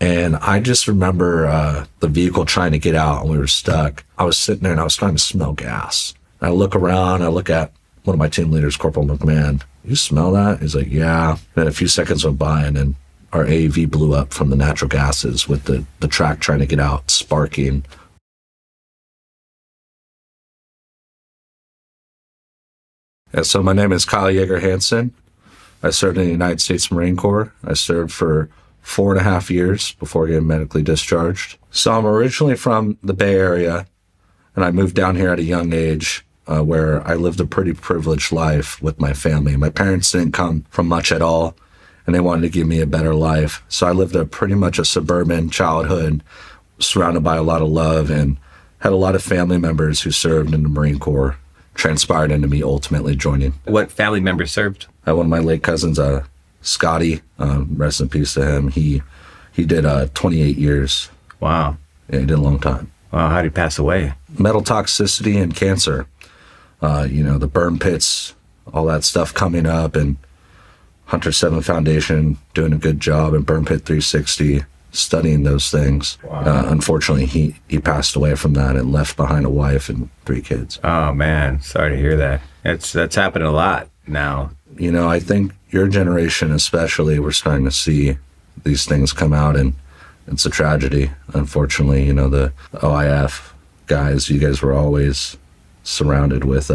And I just remember the vehicle trying to get out and we were stuck. I was sitting there and I was starting to smell gas. I look around, I look at one of my team leaders, Corporal McMahon. You smell that? He's like, yeah. Then a few seconds went by and then our AAV blew up from the natural gases with the track trying to get out, sparking. Yeah, so my name is Kyle Hansen. I served in the United States Marine Corps. I served for 4.5 years before getting medically discharged. So I'm originally from the Bay Area, and I moved down here at a young age where I lived a pretty privileged life with my family. My parents didn't come from much at all, and they wanted to give me a better life. So I lived pretty much a suburban childhood, surrounded by a lot of love, and had a lot of family members who served in the Marine Corps, transpired into me ultimately joining. What family members served? One of my late cousins, Scotty, rest in peace to him. He did 28 years. Wow. Yeah, he did a long time. Wow, how did he pass away? Metal toxicity and cancer. The burn pits, all that stuff coming up, and Hunter 7 Foundation doing a good job, and Burn Pit 360 studying those things. Wow. Unfortunately, he passed away from that and left behind a wife and 3 kids. Oh, man. Sorry to hear that. That's happening a lot now. I think your generation especially, we're starting to see these things come out, and it's a tragedy. Unfortunately, the OIF guys, you guys were always surrounded with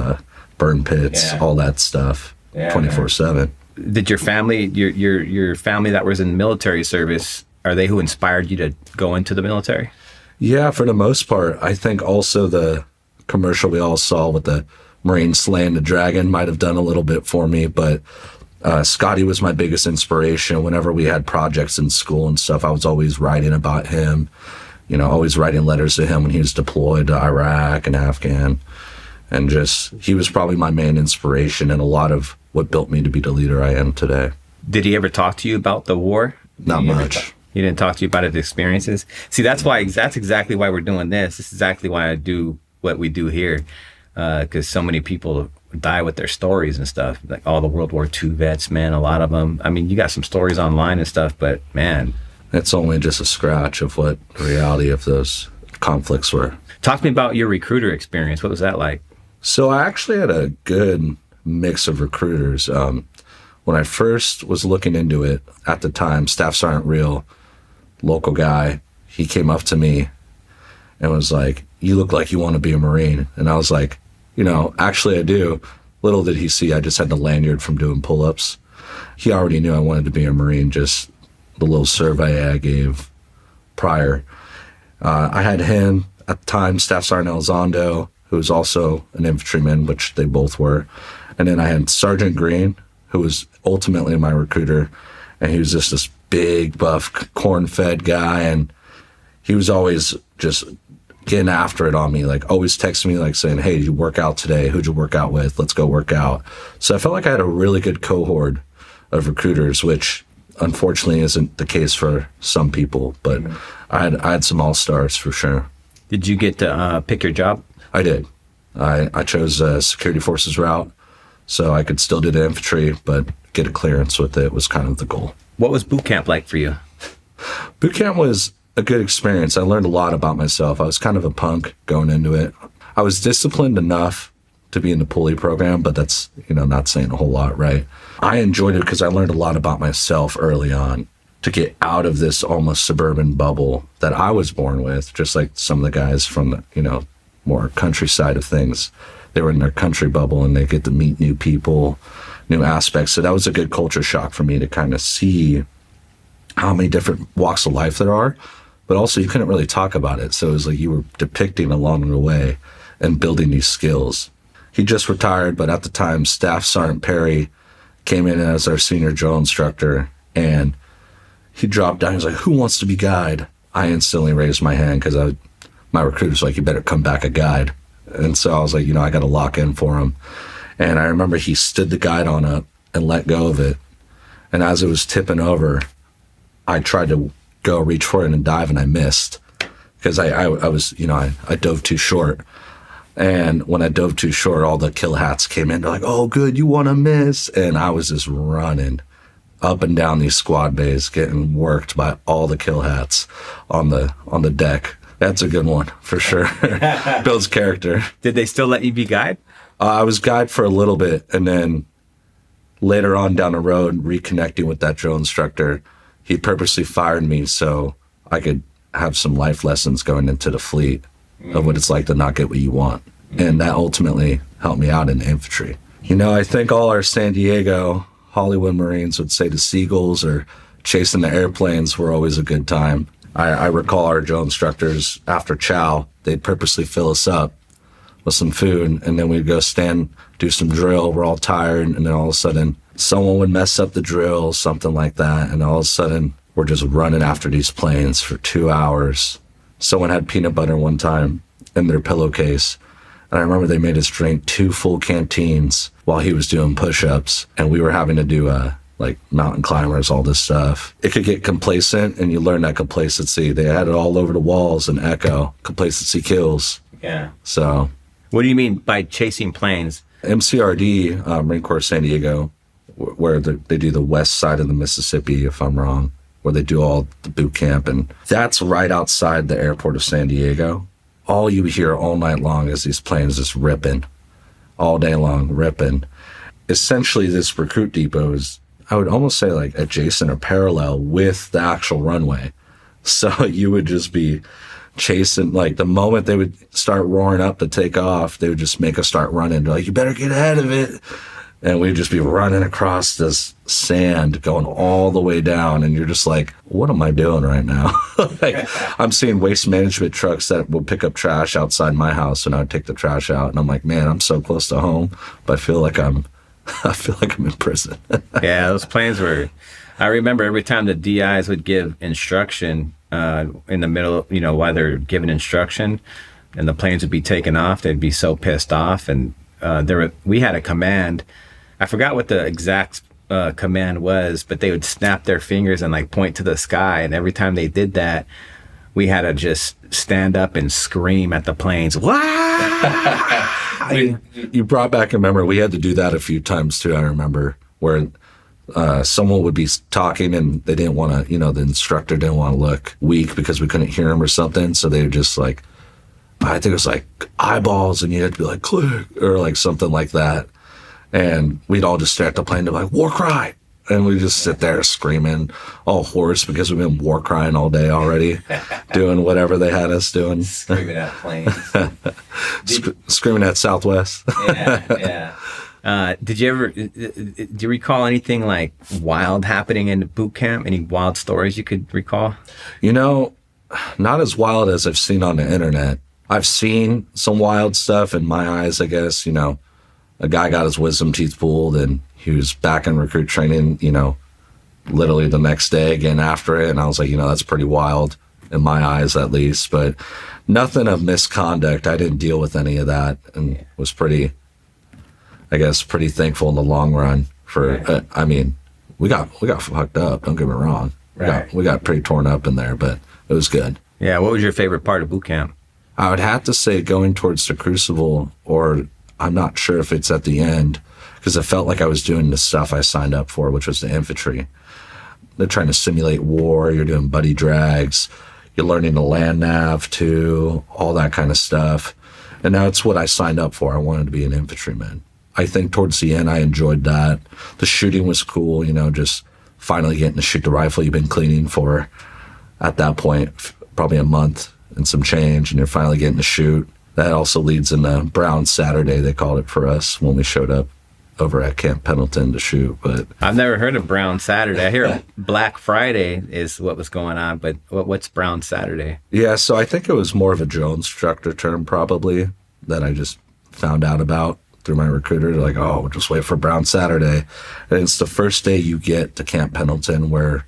burn pits, all that stuff, 24/7. Did your family, your family that was in military service, are they who inspired you to go into the military? Yeah, for the most part. I think also the commercial we all saw with the Marine slaying the dragon might have done a little bit for me, but Scotty was my biggest inspiration. Whenever we had projects in school and stuff, I was always writing about him, always writing letters to him when he was deployed to Iraq and Afghan. And he was probably my main inspiration and a lot of what built me to be the leader I am today. Did he ever talk to you about the war? Not much. He didn't talk to you about his experiences? See, that's exactly why we're doing this. This is exactly why I do what we do here. Because so many people die with their stories and stuff. Like all the World War II vets, man, a lot of them. I mean, you got some stories online and stuff, but man. It's only just a scratch of what the reality of those conflicts were. Talk to me about your recruiter experience. What was that like? So I actually had a good mix of recruiters. When I first was looking into it at the time, Staff Sergeant Real, local guy, he came up to me and was like, "You look like you want to be a Marine." And I was like, actually I do. Little did he see, I just had the lanyard from doing pull-ups. He already knew I wanted to be a Marine, just the little survey I gave prior. I had him at the time, Staff Sergeant Elizondo, who was also an infantryman, which they both were. And then I had Sergeant Green, who was ultimately my recruiter. And he was just this big, buff, corn-fed guy. And he was always just getting after it on me, like always texting me, like saying, "Hey, did you work out today? Who'd you work out with? Let's go work out." So I felt like I had a really good cohort of recruiters, which unfortunately isn't the case for some people. But I had some all-stars for sure. Did you get to pick your job? I did. I chose a security forces route, so I could still do the infantry, but get a clearance with it was kind of the goal. What was boot camp like for you? Boot camp was a good experience. I learned a lot about myself. I was kind of a punk going into it. I was disciplined enough to be in the pulley program, but that's, not saying a whole lot, right? I enjoyed it because I learned a lot about myself early on to get out of this almost suburban bubble that I was born with, just like some of the guys from the, more countryside of things. They were in their country bubble and they get to meet new people, new aspects. So that was a good culture shock for me to kind of see how many different walks of life there are, but also you couldn't really talk about it. So it was like you were depicting along the way and building these skills. He just retired, but at the time, Staff Sergeant Perry came in as our senior drill instructor, and he dropped down. He was like, "Who wants to be guide?" I instantly raised my hand because my recruiter's like, "You better come back a guide." And so I was like, I got to lock in for him. And I remember he stood the guide on up and let go of it. And as it was tipping over, I tried to go reach for it and dive, and I missed because I was, I dove too short. And when I dove too short, all the kill hats came in. They're like, "Oh, good, you want to miss." And I was just running up and down these squad bays, getting worked by all the kill hats on the deck. That's a good one for sure. Builds character. Did they still let you be guide? I was guide for a little bit, and then later on down the road, reconnecting with that drill instructor, he purposely fired me so I could have some life lessons going into the fleet of what it's like to not get what you want. And that ultimately helped me out in the infantry. You know, I think all our San Diego, Hollywood Marines would say the seagulls or chasing the airplanes were always a good time. I recall our drill instructors, after chow, they'd purposely fill us up with some food, and then we'd go stand, do some drill. We're all tired, and then all of a sudden, someone would mess up the drill, something like that, and all of a sudden, we're just running after these planes for 2 hours. Someone had peanut butter one time in their pillowcase, and I remember they made us drink 2 full canteens while he was doing push-ups, and we were having to do like mountain climbers, all this stuff. It could get complacent, and you learn that complacency. They had it all over the walls and echo. Complacency kills. Yeah. So. What do you mean by chasing planes? MCRD, Marine Corps San Diego, where they do the west side of the Mississippi, if I'm wrong, where they do all the boot camp. And that's right outside the airport of San Diego. All you hear all night long is these planes just ripping, all day long, ripping. Essentially, this recruit depot is, I would almost say, like adjacent or parallel with the actual runway. So you would just be chasing, like the moment they would start roaring up to take off, they would just make us start running. They're like, you better get ahead of it. And we'd just be running across this sand going all the way down. And you're just like, what am I doing right now? Like, I'm seeing waste management trucks that will pick up trash outside my house, and I'd take the trash out. And I'm like, man, I'm so close to home, but I feel like I'm in prison. Yeah, those planes were, I remember every time the DIs would give instruction in the middle, you know, while they're giving instruction and the planes would be taking off, they'd be so pissed off. And we had a command. I forgot what the exact command was, but they would snap their fingers and like point to the sky. And every time they did that, we had to just stand up and scream at the planes. Wow! You brought back a memory. We had to do that a few times too, I remember, where someone would be talking and they didn't want to, you know, the instructor didn't want to look weak because we couldn't hear him or something. So they would just like, I think it was like eyeballs, and you had to be like, click, or like something like that. And we'd all just stare at the plane to be like, war cry. And we just sit there screaming, all hoarse because we've been war crying all day already, doing whatever they had us doing. Screaming at planes. Screaming at Southwest. Yeah. Do you recall anything like wild happening in boot camp? Any wild stories you could recall? You know, not as wild as I've seen on the internet. I've seen some wild stuff in my eyes, I guess. You know, a guy got his wisdom teeth pulled and he was back in recruit training, you know, literally the next day again after it. And I was like, you know, that's pretty wild in my eyes, at least. But nothing of misconduct. I didn't deal with any of that, and was pretty, I guess, pretty thankful in the long run for, I mean, we got fucked up. Don't get me wrong. We got pretty torn up in there, but it was good. Yeah. What was your favorite part of boot camp? I would have to say going towards the Crucible, or I'm not sure if it's at the end, because it felt like I was doing the stuff I signed up for, which was the infantry. They're trying to simulate war. You're doing buddy drags. You're learning the land nav too, all that kind of stuff. And that's what I signed up for. I wanted to be an infantryman. I think towards the end, I enjoyed that. The shooting was cool, you know, just finally getting to shoot the rifle you've been cleaning for, at that point, probably a month and some change, and you're finally getting to shoot. That also leads into Brown Saturday, they called it for us, when we showed up over at Camp Pendleton to shoot. But I've never heard of Brown Saturday. I hear Black Friday is what was going on, but what's Brown Saturday? Yeah, so I think it was more of a drill instructor term probably that I just found out about through my recruiter. They're like, oh, we'll just wait for Brown Saturday. And it's the first day you get to Camp Pendleton where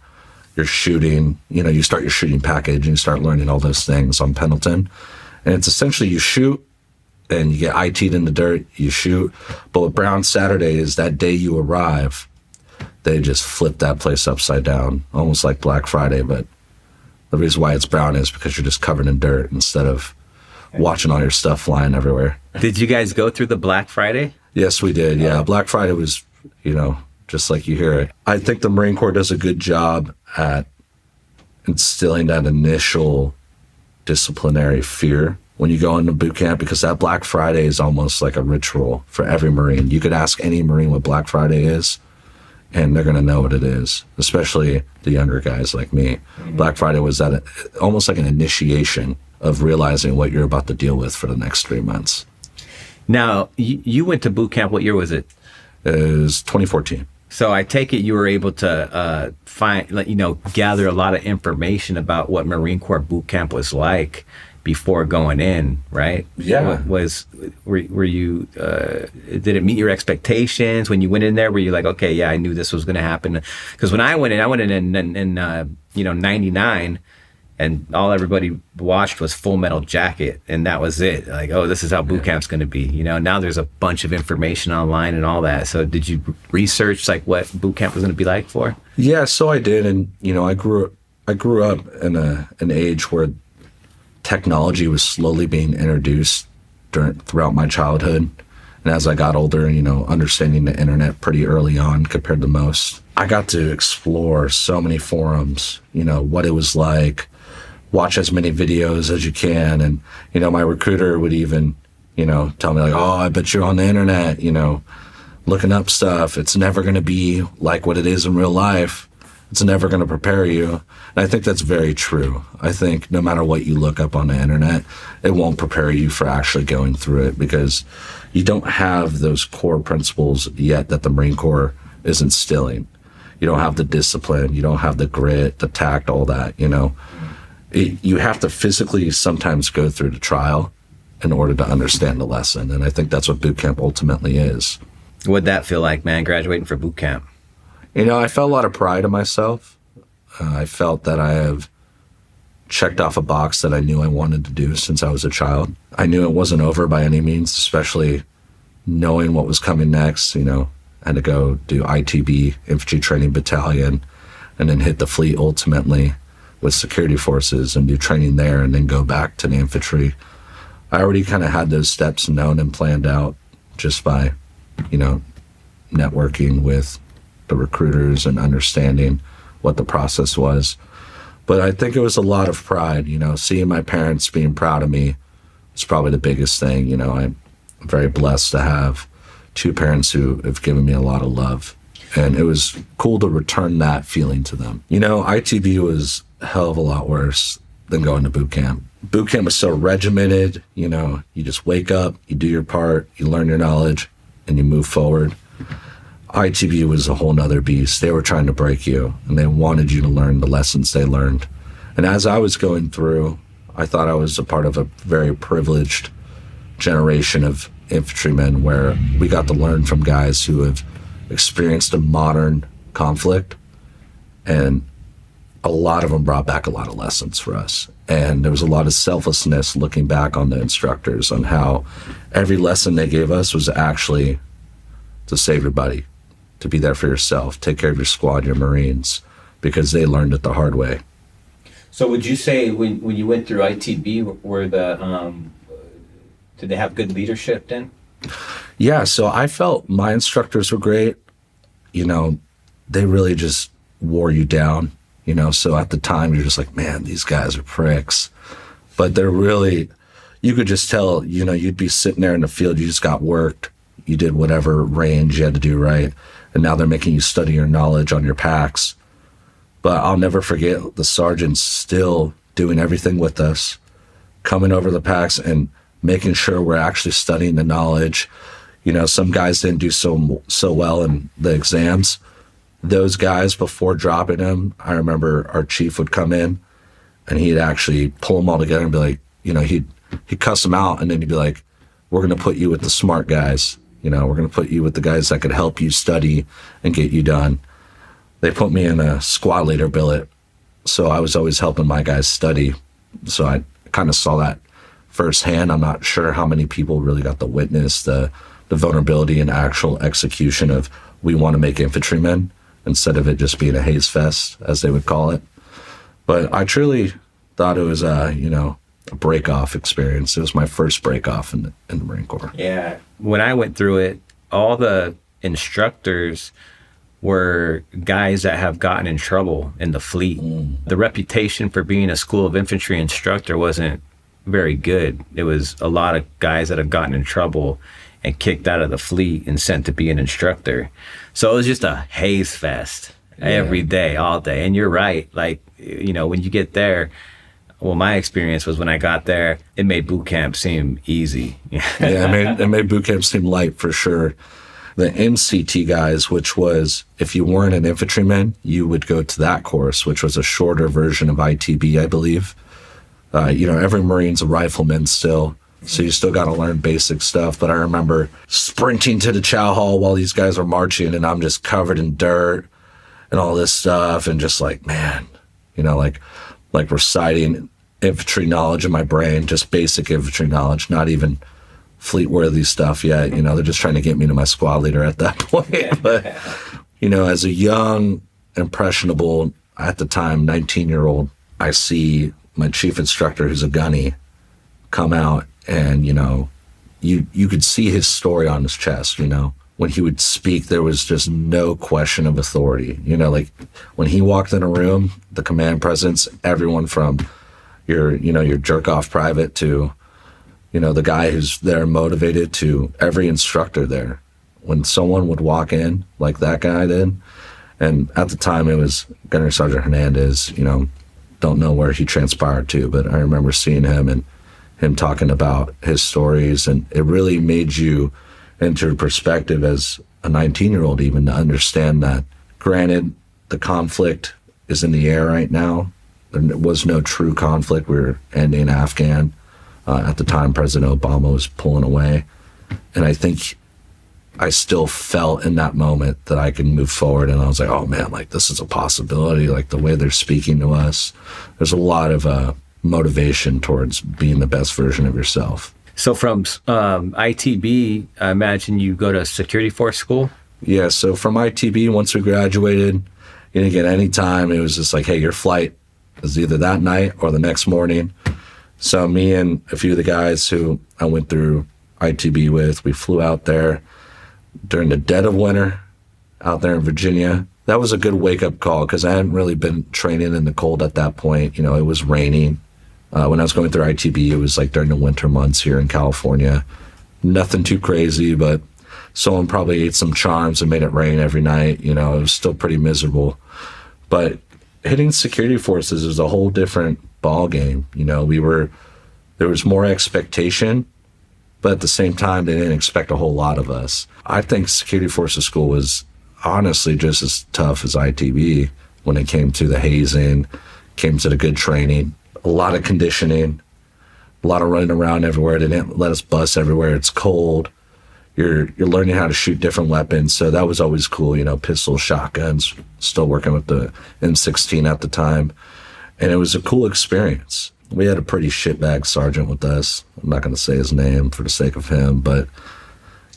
you're shooting, you know, you start your shooting package and you start learning all those things on Pendleton. And it's essentially you shoot and you get IT'd in the dirt, you shoot. But with Brown Saturday is that day you arrive, they just flip that place upside down, almost like Black Friday. But the reason why it's brown is because you're just covered in dirt instead of watching all your stuff flying everywhere. Did you guys go through the Black Friday? Yes, we did. Yeah, Black Friday was, you know, just like you hear it. I think the Marine Corps does a good job at instilling that initial disciplinary fear when you go into boot camp, because that Black Friday is almost like a ritual for every Marine. You could ask any Marine what Black Friday is, and they're going to know what it is, especially the younger guys like me. Mm-hmm. Black Friday was that almost like an initiation of realizing what you're about to deal with for the next 3 months. Now, you went to boot camp. What year was it? It was 2014. So I take it you were able to gather a lot of information about what Marine Corps boot camp was like before going in, right? Yeah. Were you did it meet your expectations when you went in there? Were you like, okay, yeah, I knew this was going to happen? Because when I went in in 99, and all everybody watched was Full Metal Jacket, and that was it. Like, oh, this is how boot camp's going to be. Now there's a bunch of information online and all that. So did you research like what boot camp was going to be like for? Yeah, so I did, and I grew up in an age where technology was slowly being introduced throughout my childhood. And as I got older, understanding the internet pretty early on compared to most, I got to explore so many forums, what it was like, watch as many videos as you can. And, my recruiter would even, tell me like, oh, I bet you're on the internet, looking up stuff. It's never going to be like what it is in real life. It's never going to prepare you. And I think that's very true. I think no matter what you look up on the internet, it won't prepare you for actually going through it, because you don't have those core principles yet that the Marine Corps is instilling. You don't have the discipline. You don't have the grit, the tact, all that, You have to physically sometimes go through the trial in order to understand the lesson. And I think that's what boot camp ultimately is. What'd that feel like, man, graduating for boot camp? I felt a lot of pride in myself. I felt that I have checked off a box that I knew I wanted to do since I was a child. I knew it wasn't over by any means, especially knowing what was coming next. I had to go do ITB, Infantry Training Battalion, and then hit the fleet ultimately with security forces and do training there, and then go back to the infantry. I already kind of had those steps known and planned out just by, networking with the recruiters and understanding what the process was. But I think it was a lot of pride, seeing my parents being proud of me was probably the biggest thing. I'm very blessed to have two parents who have given me a lot of love. And it was cool to return that feeling to them. ITB was a hell of a lot worse than going to boot camp. Boot camp was so regimented, you just wake up, you do your part, you learn your knowledge, and you move forward. ITB was a whole nother beast. They were trying to break you, and they wanted you to learn the lessons they learned. And as I was going through, I thought I was a part of a very privileged generation of infantrymen where we got to learn from guys who have experienced a modern conflict, and a lot of them brought back a lot of lessons for us. And there was a lot of selflessness looking back on the instructors on how every lesson they gave us was actually to save your buddy, to be there for yourself, take care of your squad, your Marines, because they learned it the hard way. So would you say when you went through ITB, did they have good leadership then? Yeah, so I felt my instructors were great. They really just wore you down. So at the time you're just like, man, these guys are pricks. But they're really, you could just tell, you'd be sitting there in the field, you just got worked. You did whatever range you had to do right. And now they're making you study your knowledge on your packs. But I'll never forget the sergeants still doing everything with us, coming over the packs and making sure we're actually studying the knowledge. Some guys didn't do so well in the exams. Those guys, before dropping them, I remember our chief would come in and he'd actually pull them all together and be like, he'd cuss them out, and then he'd be like, we're going to put you with the smart guys. We're going to put you with the guys that could help you study and get you done. They put me in a squad leader billet, so I was always helping my guys study. So I kind of saw that firsthand. I'm not sure how many people really got to witness the vulnerability and actual execution of we want to make infantrymen instead of it just being a haze fest, as they would call it. But I truly thought it was a break-off experience. It was my first break-off in the Marine Corps. Yeah. When I went through it, all the instructors were guys that have gotten in trouble in the fleet. The reputation for being a school of infantry instructor wasn't very good. It was a lot of guys that have gotten in trouble and kicked out of the fleet and sent to be an instructor. So it was just a haze fest every day, all day. And you're right. Like, you know, when you get there, well, my experience was when I got there, it made boot camp seem easy. It made boot camp seem light for sure. The MCT guys, which was, if you weren't an infantryman, you would go to that course, which was a shorter version of ITB, I believe. You know, every Marine's a rifleman still, so you still got to learn basic stuff. But I remember sprinting to the chow hall while these guys were marching, and I'm just covered in dirt and all this stuff, and just like, man, you know, like reciting infantry knowledge in my brain, just basic infantry knowledge, not even fleet-worthy stuff yet. You know, they're just trying to get me to my squad leader at that point. But, you know, as a young, impressionable, at the time, 19-year-old, I see my chief instructor, who's a gunny, come out, and, you know, you could see his story on his chest, you know. When he would speak, there was just no question of authority. You know, like when he walked in a room, the command presence, everyone from your jerk-off private to, you know, the guy who's there motivated to every instructor there. When someone would walk in like that guy did, and at the time it was Gunnery Sergeant Hernandez, you know, don't know where he transpired to, but I remember seeing him and him talking about his stories, and it really made you enter perspective as a 19-year-old even to understand that, granted, the conflict is in the air right now. There was no true conflict. We were ending Afghan. At the time, President Obama was pulling away. And I think I still felt in that moment that I could move forward. And I was like, oh man, like this is a possibility. Like the way they're speaking to us, there's a lot of motivation towards being the best version of yourself. So from ITB, I imagine you go to security force school? Yeah, so from ITB, once we graduated, you didn't get any time. It was just like, hey, your flight is either that night or the next morning. So me and a few of the guys who I went through ITB with, we flew out there during the dead of winter out there in Virginia. That was a good wake-up call because I hadn't really been training in the cold at that point. You know, it was raining. When I was going through ITB, it was like during the winter months here in California. Nothing too crazy, but someone probably ate some charms and made it rain every night. You know, it was still pretty miserable. But hitting security forces is a whole different ball game. You know, there was more expectation, but at the same time, they didn't expect a whole lot of us. I think security forces school was honestly just as tough as ITB when it came to the hazing, came to the good training, a lot of conditioning, a lot of running around everywhere. They didn't let us bus everywhere. It's cold. You're learning how to shoot different weapons. So that was always cool, you know, pistols, shotguns, still working with the M16 at the time. And it was a cool experience. We had a pretty shitbag sergeant with us. I'm not going to say his name for the sake of him, but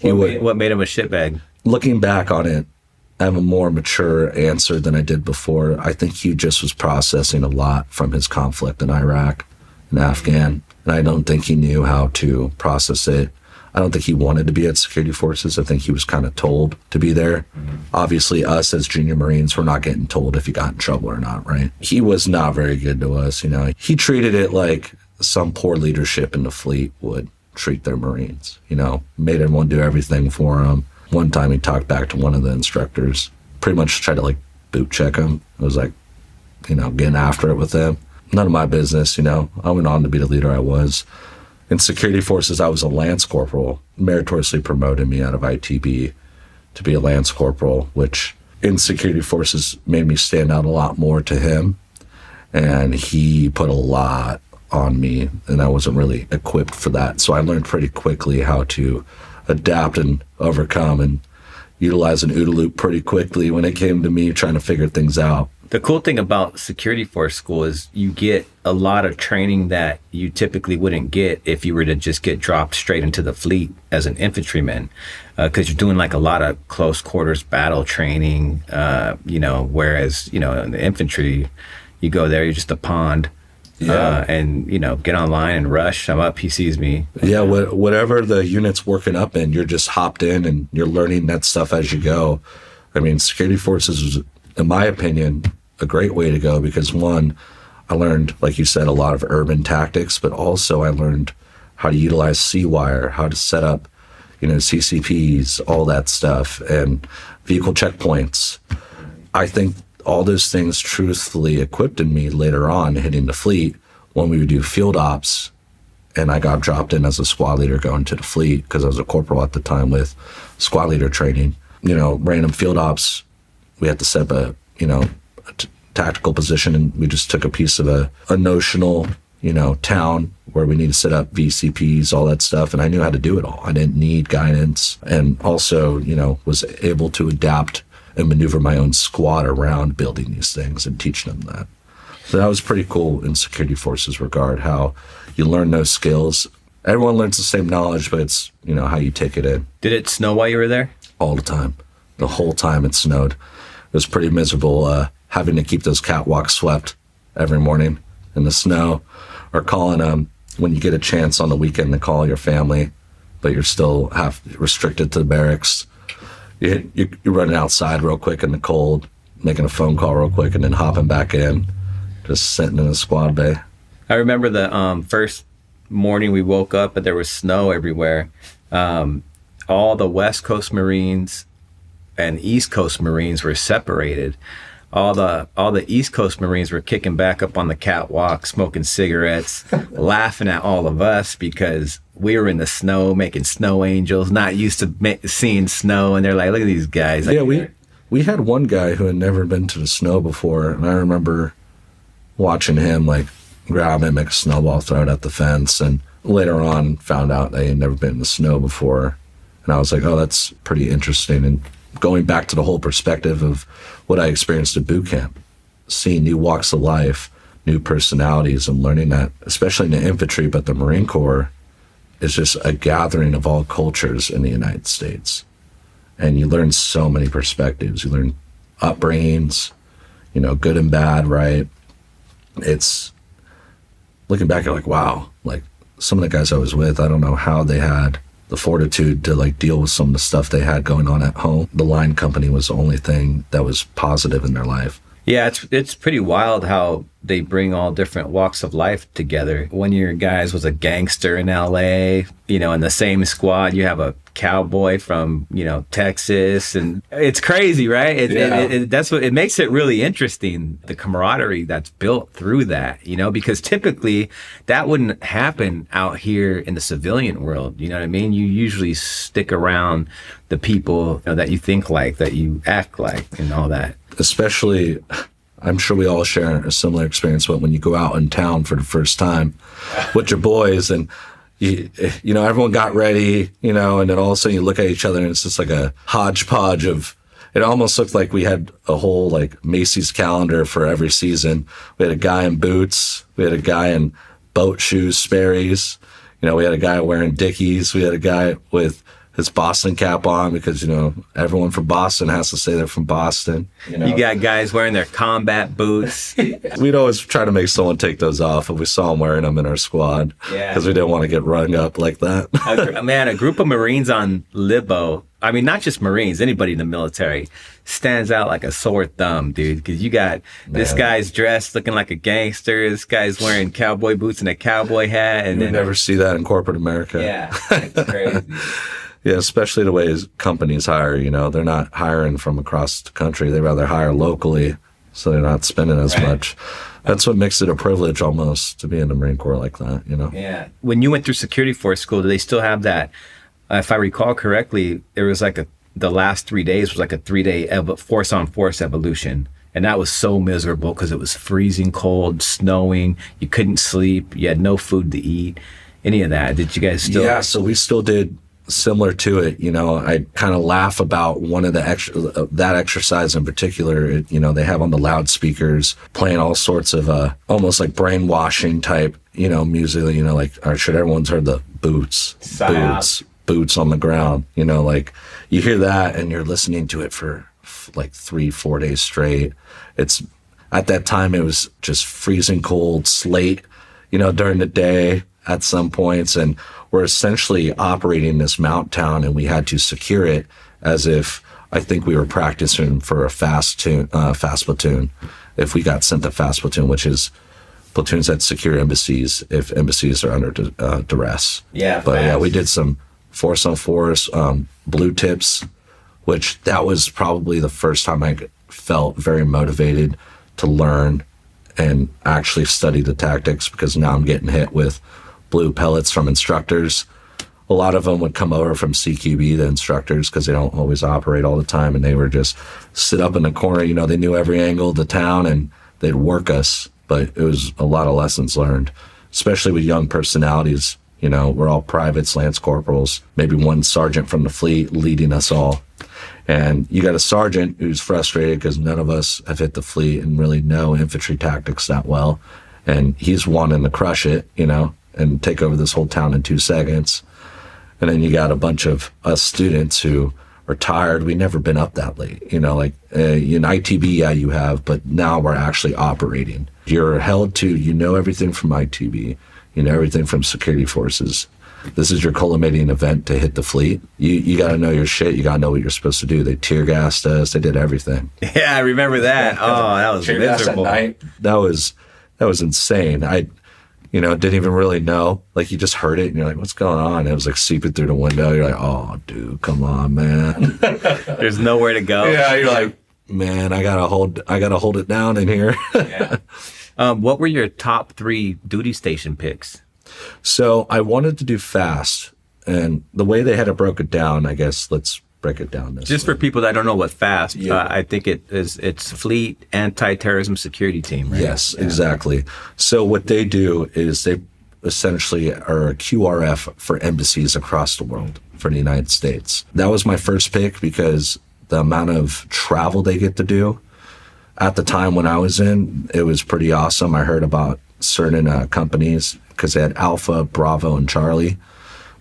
what made him a shitbag? Looking back on it, I have a more mature answer than I did before. I think he just was processing a lot from his conflict in Iraq and Afghan, and I don't think he knew how to process it. I don't think he wanted to be at security forces. I think he was kind of told to be there. Mm-hmm. Obviously, us as junior Marines, we're not getting told if you got in trouble or not, right? He was not very good to us, you know. He treated it like some poor leadership in the fleet would treat their Marines, you know. Made everyone do everything for him. One time he talked back to one of the instructors, pretty much tried to like boot check him. It was like, you know, getting after it with him. None of my business, you know. I went on to be the leader I was. In security forces, I was a lance corporal, meritoriously promoted me out of ITB to be a lance corporal, which in security forces made me stand out a lot more to him. And he put a lot on me, and I wasn't really equipped for that. So I learned pretty quickly how to adapt and overcome and utilize an OODA loop pretty quickly when it came to me trying to figure things out. The cool thing about security force school is you get a lot of training that you typically wouldn't get if you were to just get dropped straight into the fleet as an infantryman, because you're doing like a lot of close quarters battle training, you know, whereas, you know, in the infantry, you go there, you're just a pond. Yeah. And, you know, get online and rush. I'm up, he sees me. Yeah, whatever the unit's working up in, you're just hopped in and you're learning that stuff as you go. I mean, security forces was, in my opinion, a great way to go because one, I learned, like you said, a lot of urban tactics, but also I learned how to utilize C-wire, how to set up, CCPs, all that stuff, and vehicle checkpoints. I think all those things truthfully equipped in me later on hitting the fleet when we would do field ops, and I got dropped in as a squad leader going to the fleet because I was a corporal at the time with squad leader training. Random field ops, we had to set up a tactical position, and we just took a piece of a notional, town where we need to set up VCPs, all that stuff. And I knew how to do it all. I didn't need guidance, and also, was able to adapt and maneuver my own squad around building these things and teach them that. So that was pretty cool in security forces regard, how you learn those skills. Everyone learns the same knowledge, but it's, how you take it in. Did it snow while you were there? All the time. The whole time it snowed. It was pretty miserable having to keep those catwalks swept every morning in the snow, or calling when you get a chance on the weekend to call your family, but you're still restricted to the barracks. You're running outside real quick in the cold, making a phone call real quick, and then hopping back in, just sitting in a squad bay. I remember the first morning we woke up, but there was snow everywhere. All the West Coast Marines and East Coast Marines were separated. All the East Coast Marines were kicking back up on the catwalk, smoking cigarettes, laughing at all of us because we were in the snow making snow angels, not used to seeing snow. And they're like, look at these guys. Yeah, we had one guy who had never been to the snow before, and I remember watching him grab it, make a snowball, throw it at the fence, and later on found out they had never been in the snow before. And I was like, oh, that's pretty interesting. And going back to the whole perspective of what I experienced at boot camp, seeing new walks of life, new personalities, and learning that, especially in the infantry, but the Marine Corps is just a gathering of all cultures in the United States. And you learn so many perspectives. You learn upbringings, good and bad, right? It's looking back, you're like, wow, some of the guys I was with, I don't know how they had the fortitude to deal with some of the stuff they had going on at home. The line company was the only thing that was positive in their life. Yeah, it's pretty wild how they bring all different walks of life together. One of your guys was a gangster in LA, in the same squad you have a cowboy from, Texas, and it's crazy, right? That's what it makes it really interesting, the camaraderie that's built through that, because typically that wouldn't happen out here in the civilian world. You know what I mean? You usually stick around the people that you think like, that you act like, and all that. Especially, I'm sure we all share a similar experience, but when you go out in town for the first time with your boys, and everyone got ready, and then all of a sudden you look at each other and it's just like a hodgepodge of, it almost looked like we had a whole Macy's calendar for every season. We had a guy in boots, we had a guy in boat shoes, Sperry's, we had a guy wearing Dickies, we had a guy with his Boston cap on because, everyone from Boston has to say they're from Boston. You got guys wearing their combat boots. We'd always try to make someone take those off if we saw them wearing them in our squad. Yeah. Because we didn't want to get rung up like that. A group of Marines on Libo, not just Marines, anybody in the military, stands out like a sore thumb, dude. Because you got this guy's dressed looking like a gangster. This guy's wearing cowboy boots and a cowboy hat. And you never see that in corporate America. Yeah, it's crazy. Yeah, especially the way companies hire, they're not hiring from across the country. They rather hire locally, so they're not spending as much. That's what makes it a privilege almost to be in the Marine Corps like that, Yeah. When you went through security force school, do they still have that? If I recall correctly, there was the last 3 days was a 3-day force on force evolution. And that was so miserable because it was freezing cold, snowing. You couldn't sleep. You had no food to eat. Any of that. Did you guys still? Yeah, so we still did similar to it. I kind of laugh about one of the that exercise in particular. They have on the loudspeakers playing all sorts of almost like brainwashing type, music. I'm sure everyone's heard the boots on the ground. You hear that and you're listening to it for 3-4 days straight. It's at that time it was just freezing cold, slate, during the day at some points, and we're essentially operating this mount town, and we had to secure it as if I think we were practicing for a fast platoon. If we got sent to fast platoon, which is platoons that secure embassies if embassies are under duress. Yeah, but yeah, we did some force on force, blue tips, which that was probably the first time I felt very motivated to learn and actually study the tactics, because now I'm getting hit with blue pellets from instructors. A lot of them would come over from CQB, the instructors, because they don't always operate all the time, and they were just sit up in the corner. You know, they knew every angle of the town, and they'd work us. But it was a lot of lessons learned, especially with young personalities. You know, we're all privates, lance corporals, maybe one sergeant from the fleet leading us all. And you got a sergeant who's frustrated because none of us have hit the fleet and really know infantry tactics that well. And he's wanting to crush it, you know, and take over this whole town in 2 seconds. And then you got a bunch of us students who are tired. We've never been up that late, you know, like in ITB, yeah, you have, but now we're actually operating. You're held to, you know, everything from ITB, you know, everything from security forces. This is your culminating event to hit the fleet. You got to know your shit. You got to know what you're supposed to do. They tear gassed us. They did everything. Yeah, I remember that. Oh, that was miserable. At night. That was insane. I didn't even really know. Like, you just heard it and you're like, what's going on? It was like seeping through the window. You're like, oh, dude, come on, man. There's nowhere to go. Yeah, you're like, man, I gotta hold it down in here. Yeah. What were your top 3 duty station picks? So I wanted to do fast, and the way they had it broken down, I guess let's break it down this Just way. For people that don't know what FAST, Yeah. I think it's Fleet Anti-Terrorism Security Team, right? Yes, exactly. So what they do is they essentially are a QRF for embassies across the world for the United States. That was my first pick because the amount of travel they get to do. At the time when I was in, it was pretty awesome. I heard about certain companies because they had Alpha, Bravo, and Charlie.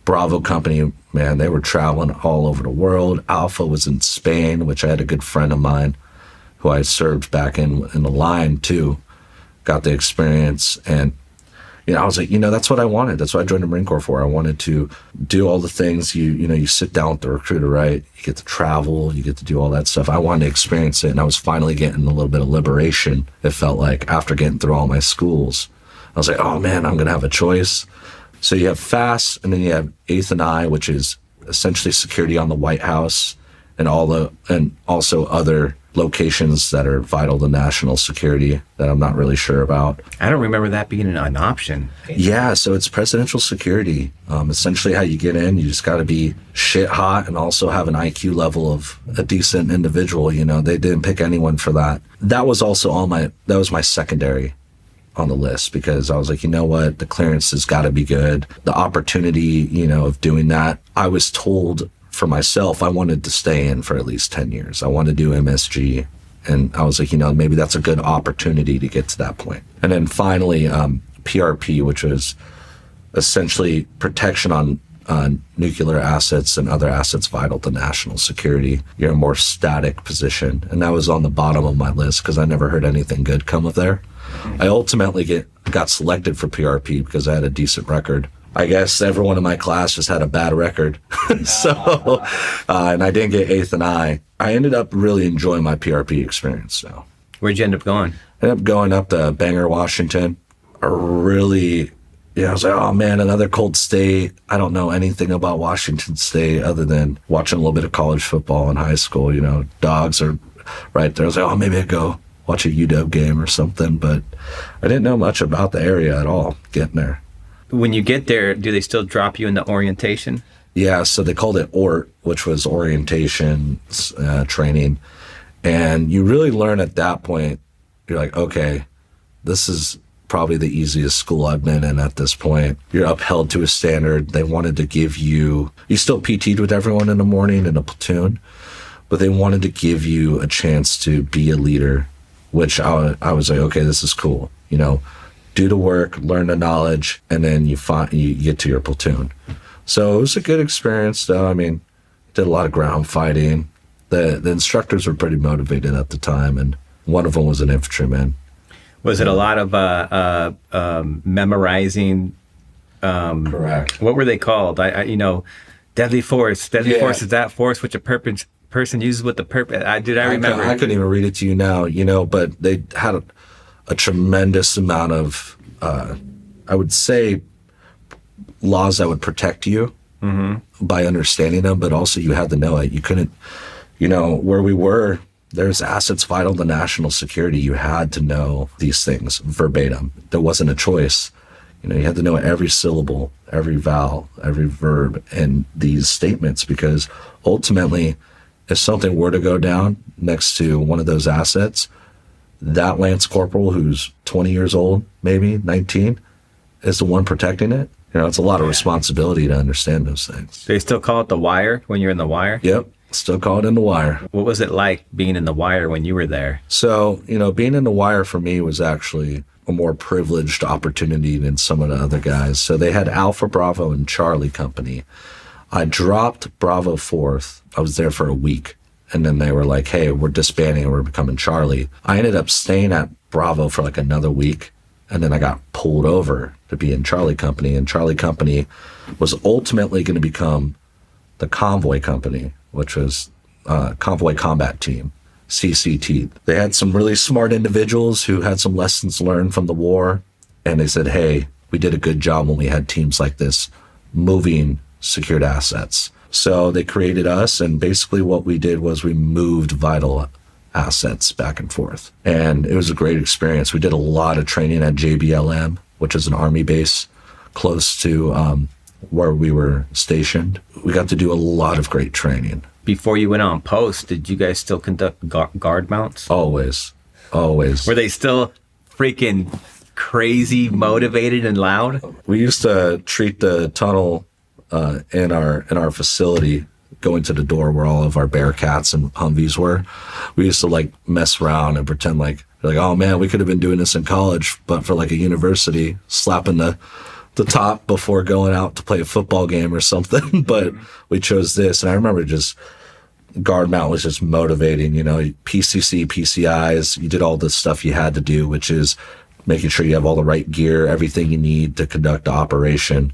Bravo company, man, they were traveling all over the world. Alpha was in Spain, which I had a good friend of mine who I served back in the line too. Got the experience, and you know, I was like, that's what I wanted. That's what I joined the Marine Corps for. I wanted to do all the things you sit down with the recruiter, right? You get to travel, you get to do all that stuff. I wanted to experience it, and I was finally getting a little bit of liberation. It felt like after getting through all my schools, I was like, oh man, I'm gonna have a choice. So you have FAST, and then you have 8th and I, which is essentially security on the White House and also other locations that are vital to national security that I'm not really sure about. I don't remember that being an option. Yeah, so it's presidential security. Essentially how you get in, you just got to be shit hot and also have an IQ level of a decent individual. They didn't pick anyone for that. That was also that was my secondary on the list, because I was like, you know what, the clearance has got to be good. The opportunity, of doing that, I was told for myself, I wanted to stay in for at least 10 years. I wanted to do MSG. And I was like, maybe that's a good opportunity to get to that point. And then finally, PRP, which was essentially protection on nuclear assets and other assets vital to national security. You're in a more static position. And that was on the bottom of my list because I never heard anything good come of there. I ultimately got selected for PRP because I had a decent record. I guess everyone in my class just had a bad record. So, and I didn't get 8th and I ended up really enjoying my PRP experience. So, where'd you end up going? I ended up going up to Bangor, Washington. I was like, oh man, another cold state. I don't know anything about Washington State other than watching a little bit of college football in high school. Dogs are right there. I was like, oh, maybe I'd go watch a UW game or something. But I didn't know much about the area at all getting there. When you get there, do they still drop you in the orientation? Yeah, so they called it ORT, which was orientation training. And you really learn at that point, you're like, okay, this is probably the easiest school I've been in at this point. You're upheld to a standard. They wanted to give you still PT'd with everyone in the morning in a platoon, but they wanted to give you a chance to be a leader, which I was like, okay, this is cool. Do the work, learn the knowledge, and then you get to your platoon. So it was a good experience, though. I mean, did a lot of ground fighting. The instructors were pretty motivated at the time, and one of them was an infantryman. Was it a lot of memorizing? Correct. What were they called? Deadly force. Deadly force is that force which a person uses with the purpose. I remember. I couldn't even read it to you now, but they had a tremendous amount of, I would say, laws that would protect you by understanding them, but also you had to know it. You couldn't, where we were, there's assets vital to national security. You had to know these things verbatim. There wasn't a choice. You had to know every syllable, every vowel, every verb in these statements, because ultimately, if something were to go down next to one of those assets, that Lance Corporal who's 20 years old, maybe 19, is the one protecting it. It's a lot of responsibility to understand those things. They still call it the wire when you're in the wire? Yep. Still call it in the wire. What was it like being in the wire when you were there? So, being in the wire for me was actually a more privileged opportunity than some of the other guys. So they had Alpha, Bravo, and Charlie company. I dropped Bravo 4th. I was there for a week. And then they were like, hey, we're disbanding and we're becoming Charlie. I ended up staying at Bravo for like another week. And then I got pulled over to be in Charlie company. And Charlie company was ultimately going to become the Convoy company, which was Convoy Combat Team, CCT. They had some really smart individuals who had some lessons learned from the war. And they said, hey, we did a good job when we had teams like this moving secured assets. So they created us, and basically what we did was we moved vital assets back and forth. And it was a great experience. We did a lot of training at JBLM, which is an Army base close to where we were stationed. We got to do a lot of great training. Before you went on post, did you guys still conduct guard mounts? Always. Were they still freaking crazy, motivated, and loud? We used to treat the tunnel in our facility, going to the door where all of our Bearcats and Humvees were. We used to like mess around and pretend like, oh man, we could have been doing this in college, but for like a university, slapping the top before going out to play a football game or something. But we chose this, and I remember just guard mount was just motivating. PCC, PCIs. You did all the stuff you had to do, which is making sure you have all the right gear, everything you need to conduct the operation.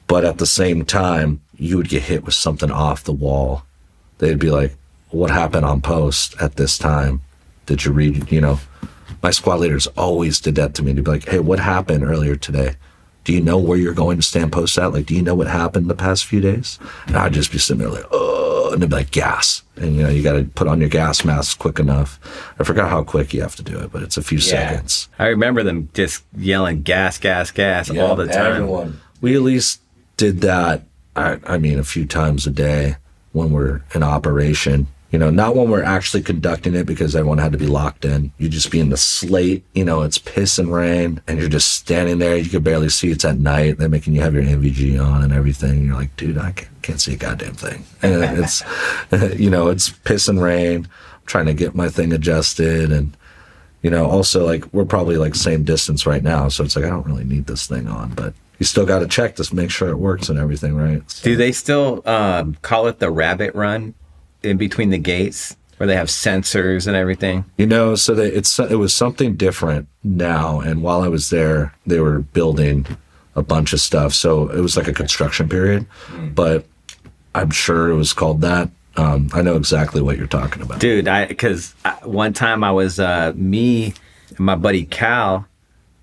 But at the same time, you would get hit with something off the wall. They'd be like, what happened on post at this time? Did you read, my squad leaders always did that to me. They'd be like, hey, what happened earlier today? Do you know where you're going to stand post at? Like, do you know what happened the past few days? And I'd just be sitting there like, oh, and they'd be like, gas. And, you got to put on your gas mask quick enough. I forgot how quick you have to do it, but it's a few seconds. I remember them just yelling gas, gas, gas all the time. Everyone. We at least did that, I mean, a few times a day when we're in operation. Not when we're actually conducting it, because everyone had to be locked in. You just be in the slate, it's piss and rain, and you're just standing there. You can barely see. It's at night. They're making you have your NVG on and everything. And you're like, dude, I can't see a goddamn thing. And it's, it's piss and rain. I'm trying to get my thing adjusted. And, also like we're probably like same distance right now. So it's like, I don't really need this thing on, but you still got to check to make sure it works and everything, right? So. Do they still call it the rabbit run in between the gates, where they have sensors and everything? So it was something different now. And while I was there, they were building a bunch of stuff. So it was like a construction period, but I'm sure it was called that. I know exactly what you're talking about. Dude, because one time I was, me and my buddy Cal,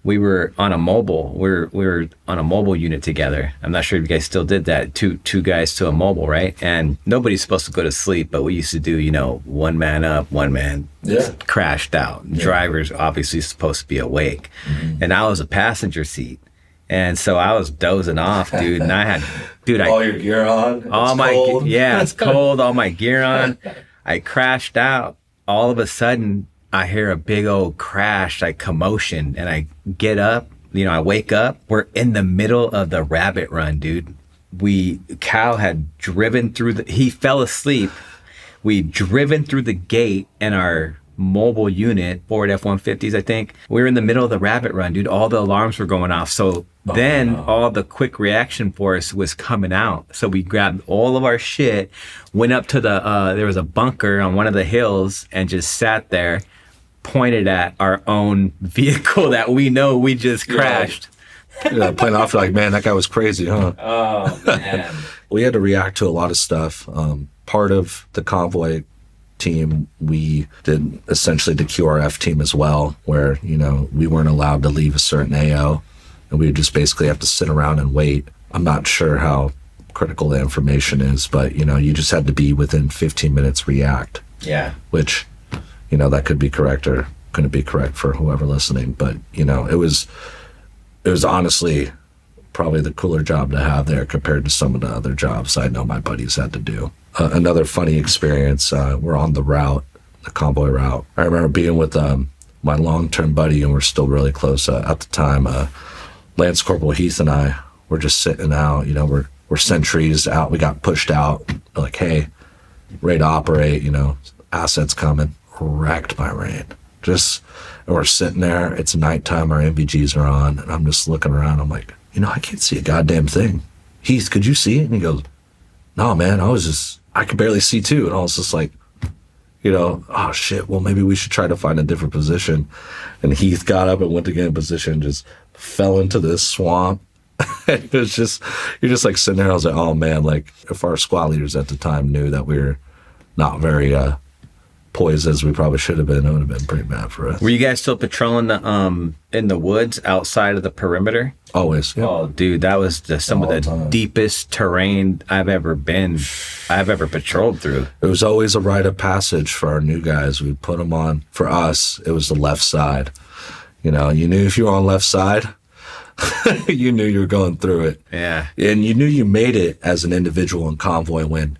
we were on a mobile. We were on a mobile unit together. I'm not sure if you guys still did that. Two guys to a mobile, right? And nobody's supposed to go to sleep, but we used to do, one man up, one man crashed out. Yeah. Driver's obviously supposed to be awake. Mm-hmm. And I was a passenger seat. And so I was dozing off, dude. And I had, all your gear on. It's cold. All my gear on. I crashed out. All of a sudden, I hear a big old crash, like commotion, and I get up, I wake up. We're in the middle of the rabbit run, dude. Cal had driven through he fell asleep. We'd driven through the gate in our mobile unit, Ford F-150s, I think. We were in the middle of the rabbit run, dude. All the alarms were going off. So all the quick reaction force was coming out. So we grabbed all of our shit, went up to there was a bunker on one of the hills, and just sat there, pointed at our own vehicle that we know we just crashed. Playing off like, man, that guy was crazy, huh? Oh, man. We had to react to a lot of stuff. part of the convoy team, we did essentially the QRF team as well, where, you know, we weren't allowed to leave a certain AO, and we would just basically have to sit around and wait. I'm not sure how critical the information is, but, you know, you just had to be within 15 minutes react. Yeah. Which, you know, that could be correct or couldn't be correct for whoever listening. But, you know, it was honestly probably the cooler job to have there compared to some of the other jobs I know my buddies had to do. Another funny experience, we're on the route, the convoy route. I remember being with my long-term buddy, and we're still really close at the time. Lance Corporal Heath and I were just sitting out, you know, we're sentries out. We got pushed out, like, hey, ready to operate, you know, assets coming. Wrecked my rain. And we're sitting there, it's nighttime, our MVGs are on, and I'm just looking around. I'm like, you know, I can't see a goddamn thing. Heath, could you see it? And he goes, no, man, I could barely see too. And I was just like, you know, oh shit, well, maybe we should try to find a different position. And Heath got up and went to get in position, just fell into this swamp. It was just, you're just like sitting there. I was like, oh man, like if our squad leaders at the time knew that we were not very poised as we probably should have been, it would have been pretty bad for us. Were you guys still patrolling the in the woods outside of the perimeter? Always. Yeah. Oh, dude, that was some of the deepest terrain I've ever patrolled through. It was always a rite of passage for our new guys. We'd put them on. For us, it was the left side. You know, you knew if you were on left side, you knew you were going through it. Yeah. And you knew you made it as an individual in convoy when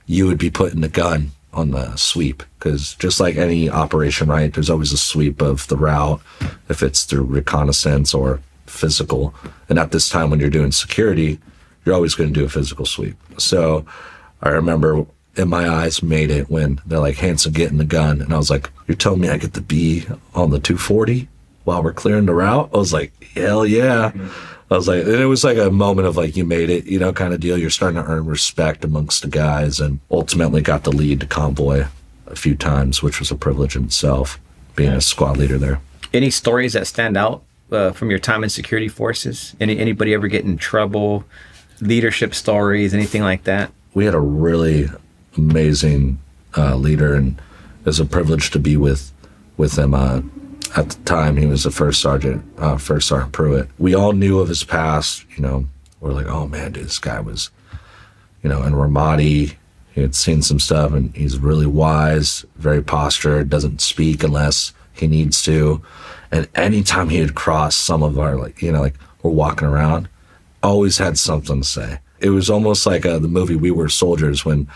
you would be putting the gun on the sweep, because just like any operation, right, there's always a sweep of the route if it's through reconnaissance or physical. And at this time when you're doing security, you're always going to do a physical sweep. So I remember in my eyes made it when they're like, Hansen, get in the gun. And I was like, you're telling me I get to be on the 240 while we're clearing the route? I was like, hell yeah. I was like, and it was like a moment of like, you made it, you know, kind of deal. You're starting to earn respect amongst the guys, and ultimately got to lead the convoy a few times, which was a privilege in itself, being a squad leader there. Any stories that stand out from your time in security forces? Anybody ever get in trouble? Leadership stories, anything like that? We had a really amazing leader, and it was a privilege to be with him. At the time, he was the First Sergeant Pruitt. We all knew of his past, you know. We're like, oh man, dude, this guy was, you know, in Ramadi. He had seen some stuff, and he's really wise, very postured, doesn't speak unless he needs to. And anytime he would cross some of our, like, you know, like we're walking around, always had something to say. It was almost like the movie We Were Soldiers, when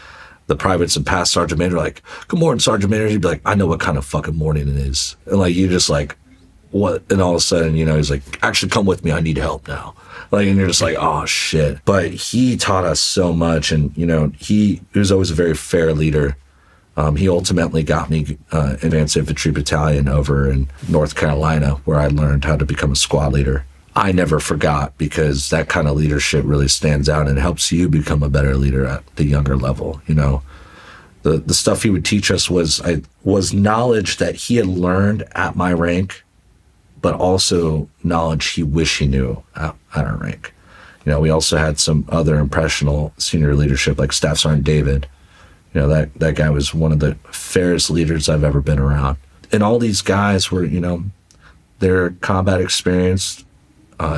the privates would pass Sergeant Major, like, good morning, Sergeant Major. He'd be like, I know what kind of fucking morning it is. And like, you just like, what? And all of a sudden, you know, he's like, actually come with me. I need help now. Like, and you're just like, oh shit. But he taught us so much. And, you know, he was always a very fair leader. He ultimately got me Advanced Infantry Battalion over in North Carolina, where I learned how to become a squad leader. I never forgot, because that kind of leadership really stands out and helps you become a better leader at the younger level. You know, the stuff he would teach us was knowledge that he had learned at my rank, but also knowledge he wished he knew at our rank. You know, we also had some other impressional senior leadership, like Staff Sergeant David. You know, that guy was one of the fairest leaders I've ever been around. And all these guys were, you know, they're combat experienced,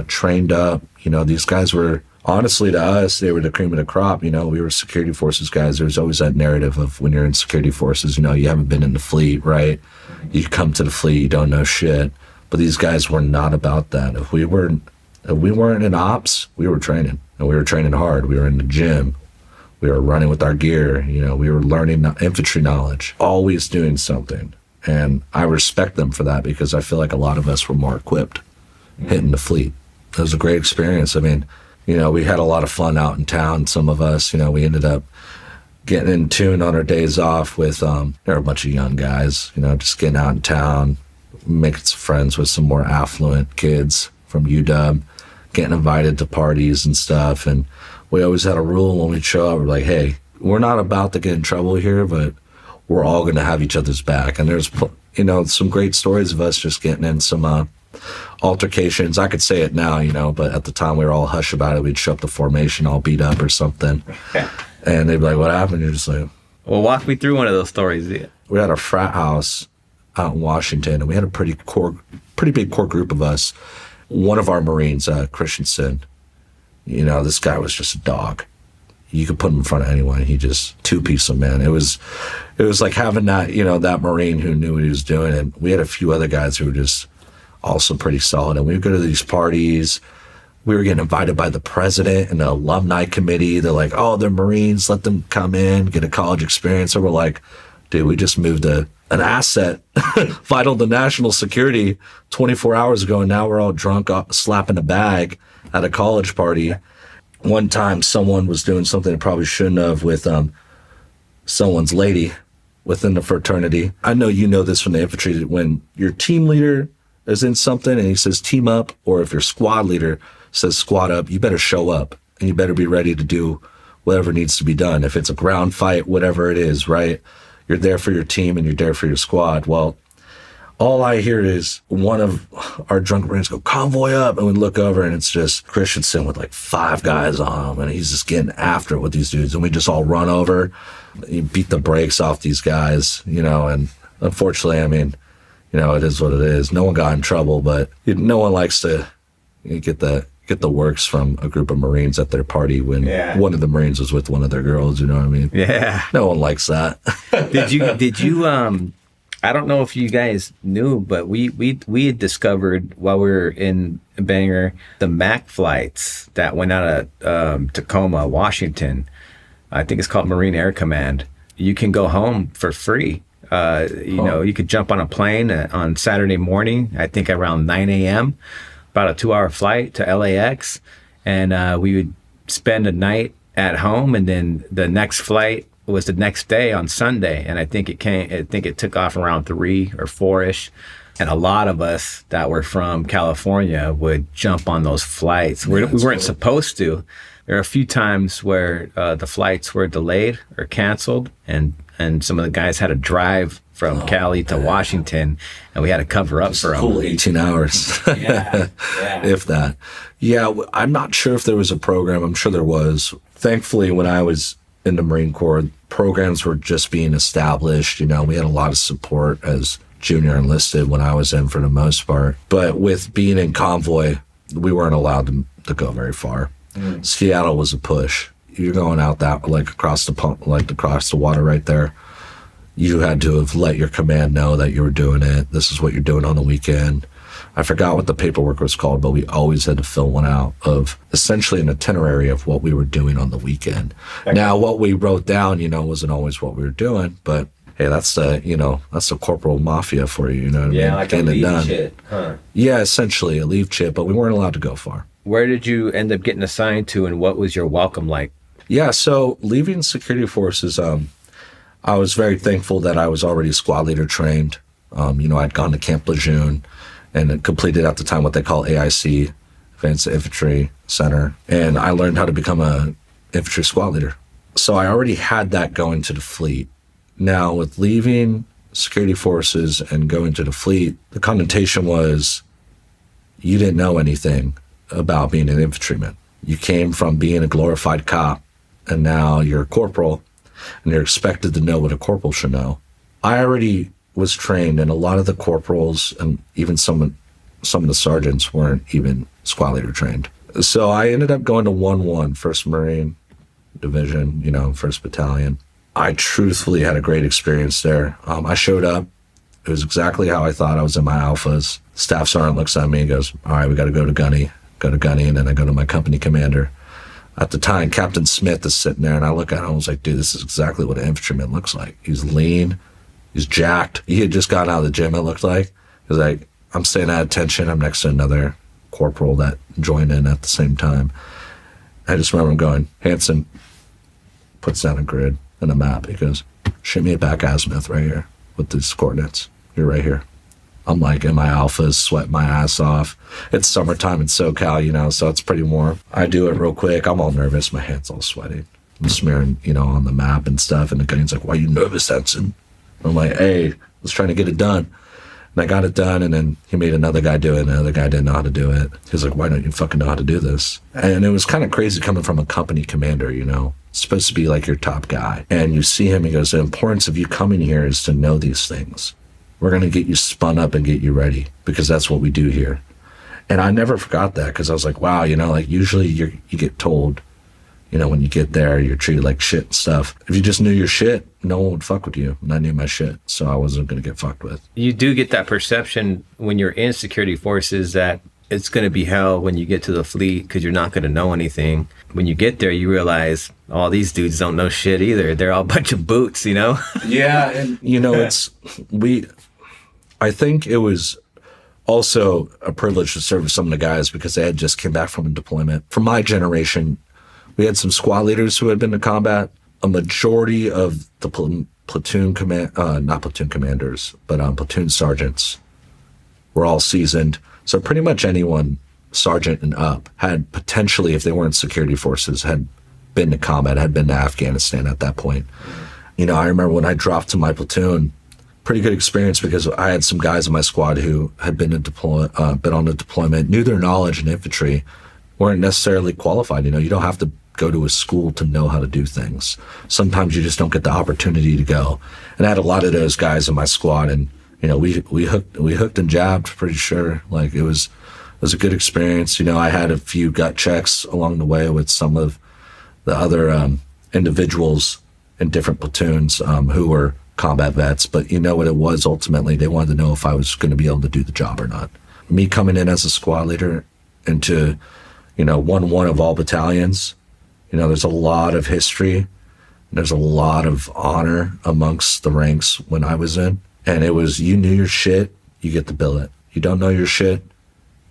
trained up. You know, these guys were, honestly, to us, they were the cream of the crop. You know, we were security forces guys. There's always that narrative of when you're in security forces, you know, you haven't been in the fleet, right? You come to the fleet, you don't know shit. But these guys were not about that. If we weren't in ops, we were training, and we were training hard. We were in the gym. We were running with our gear. You know, we were learning infantry knowledge, always doing something. And I respect them for that, because I feel like a lot of us were more equipped hitting the fleet. It was a great experience. I mean, you know, we had a lot of fun out in town. Some of us, you know, we ended up getting in tune on our days off with, there were a bunch of young guys, you know, just getting out in town, making some friends with some more affluent kids from UW, getting invited to parties and stuff. And we always had a rule when we'd show up, we're like, hey, we're not about to get in trouble here, but we're all going to have each other's back. And there's, you know, some great stories of us just getting in some altercations. I could say it now, you know, but at the time we were all hush about it. We'd show up to formation all beat up or something. And they'd be like, what happened? You're just like, Well, walk me through one of those stories. Yeah. we had a frat house out in Washington, and we had a pretty big core group of us. One of our Marines, Christensen, this guy was just a dog. You could put him in front of anyone. He just two-piece him, man. It was like having that, that Marine who knew what he was doing. And we had a few other guys who were just also pretty solid. And we would go to these parties. We were getting invited by the president and the alumni committee. They're like, oh, they're Marines. Let them come in, get a college experience. So we're like, dude, we just moved an asset vital to national security 24 hours ago. And now we're all drunk, slapping a bag at a college party. One time someone was doing something they probably shouldn't have with someone's lady within the fraternity. I know you know this from the infantry, that when your team leader is in something and he says team up, or if your squad leader says squad up, you better show up and you better be ready to do whatever needs to be done. If it's a ground fight, whatever it is, right? You're there for your team and you're there for your squad. Well, all I hear is one of our drunk Marines go, convoy up. And we look over and it's just Christensen with like 5 guys on him. And he's just getting after it with these dudes. And we just all run over. You beat the brakes off these guys, and unfortunately, it is what it is. No one got in trouble, but no one likes to get the works from a group of Marines at their party when one of the Marines was with one of their girls, you know what I mean? Yeah. No one likes that. Did you I don't know if you guys knew, but we had discovered while we were in Bangor the MAC flights that went out of Tacoma, Washington. I think it's called Marine Air Command. You can go home for free. You could jump on a plane on Saturday morning, I think around 9 a.m., about a 2-hour flight to LAX. And we would spend a night at home, and then the next flight was the next day on Sunday. And I think it took off around 3 or 4-ish. And a lot of us that were from California would jump on those flights. We weren't supposed to. There are a few times where the flights were delayed or canceled, and some of the guys had to drive from Cali to Washington, and we had to cover up for them. Cool, 18 hours. Yeah. If that. Yeah, I'm not sure if there was a program. I'm sure there was. Thankfully, when I was in the Marine Corps, programs were just being established. We had a lot of support as junior enlisted when I was in, for the most part. But with being in convoy, we weren't allowed to go very far. Seattle was a push. You're going out that across the water right there. You had to have let your command know that you were doing it. This is what you're doing on the weekend. I forgot what the paperwork was called, but we always had to fill one out of essentially an itinerary of what we were doing on the weekend. Okay. Now, what we wrote down, wasn't always what we were doing, but hey, that's the corporal mafia for you, what I mean? Like a leave chit, huh? Yeah, essentially a leave chit, but we weren't allowed to go far. Where did you end up getting assigned to, and what was your welcome like? Yeah, so leaving security forces, I was very thankful that I was already squad leader trained. I'd gone to Camp Lejeune and completed at the time what they call AIC, Advanced Infantry Center, and I learned how to become a infantry squad leader. So I already had that going to the fleet. Now, with leaving security forces and going to the fleet, the connotation was you didn't know anything about being an infantryman. You came from being a glorified cop, and now you're a corporal, and you're expected to know what a corporal should know. I already was trained, and a lot of the corporals and even some of the sergeants weren't even squad leader trained. So I ended up going to 1-1, 1st Marine Division, 1st Battalion. I truthfully had a great experience there. I showed up. It was exactly how I thought. I was in my alphas. Staff sergeant looks at me and goes, all right, we got to go to Gunny, and then I go to my company commander. At the time, Captain Smith is sitting there, and I look at him and I was like, dude, this is exactly what an infantryman looks like. He's lean. He's jacked. He had just gotten out of the gym, it looked like. He was like, I'm staying at attention. I'm next to another corporal that joined in at the same time. I just remember him going, Hansen, puts down a grid and a map. He goes, shoot me a back azimuth right here with these coordinates. You're right here. I'm like in my alphas, sweating my ass off. It's summertime in SoCal, so it's pretty warm. I do it real quick. I'm all nervous. My hand's all sweaty. I'm smearing, on the map and stuff. And the guy's like, why are you nervous, Hansen? I'm like, hey, I was trying to get it done. And I got it done, and then he made another guy do it, and another guy didn't know how to do it. He was like, why don't you fucking know how to do this? And it was kind of crazy coming from a company commander, you know? It's supposed to be like your top guy. And you see him, he goes, the importance of you coming here is to know these things. We're going to get you spun up and get you ready, because that's what we do here. And I never forgot that, because I was like, wow, you know, like usually you get told, you know, when you get there, you're treated like shit and stuff. If you just knew your shit, no one would fuck with you. And I knew my shit, so I wasn't going to get fucked with. You do get that perception when you're in security forces that it's going to be hell when you get to the fleet, because you're not going to know anything. When you get there, you realize all these dudes don't know shit either. They're all a bunch of boots, you know? Yeah, and, you know, I think it was also a privilege to serve with some of the guys because they had just came back from a deployment. For my generation, we had some squad leaders who had been to combat. A majority of the platoon sergeants were all seasoned. So pretty much anyone sergeant and up had potentially, if they weren't security forces, had been to combat, had been to Afghanistan at that point. You know, I remember when I dropped to my platoon, pretty good experience because I had some guys in my squad who had been on a deployment, knew their knowledge in infantry, weren't necessarily qualified. You know, you don't have to go to a school to know how to do things. Sometimes you just don't get the opportunity to go. And I had a lot of those guys in my squad, and you know, we hooked and jabbed, pretty sure. Like it was a good experience. You know, I had a few gut checks along the way with some of the other individuals in different platoons who were combat vets, but you know what it was ultimately? They wanted to know if I was going to be able to do the job or not. Me coming in as a squad leader into, you know, 1-1 of all battalions, you know, there's a lot of history. There's a lot of honor amongst the ranks when I was in. And it was, you knew your shit, you get the billet. You don't know your shit,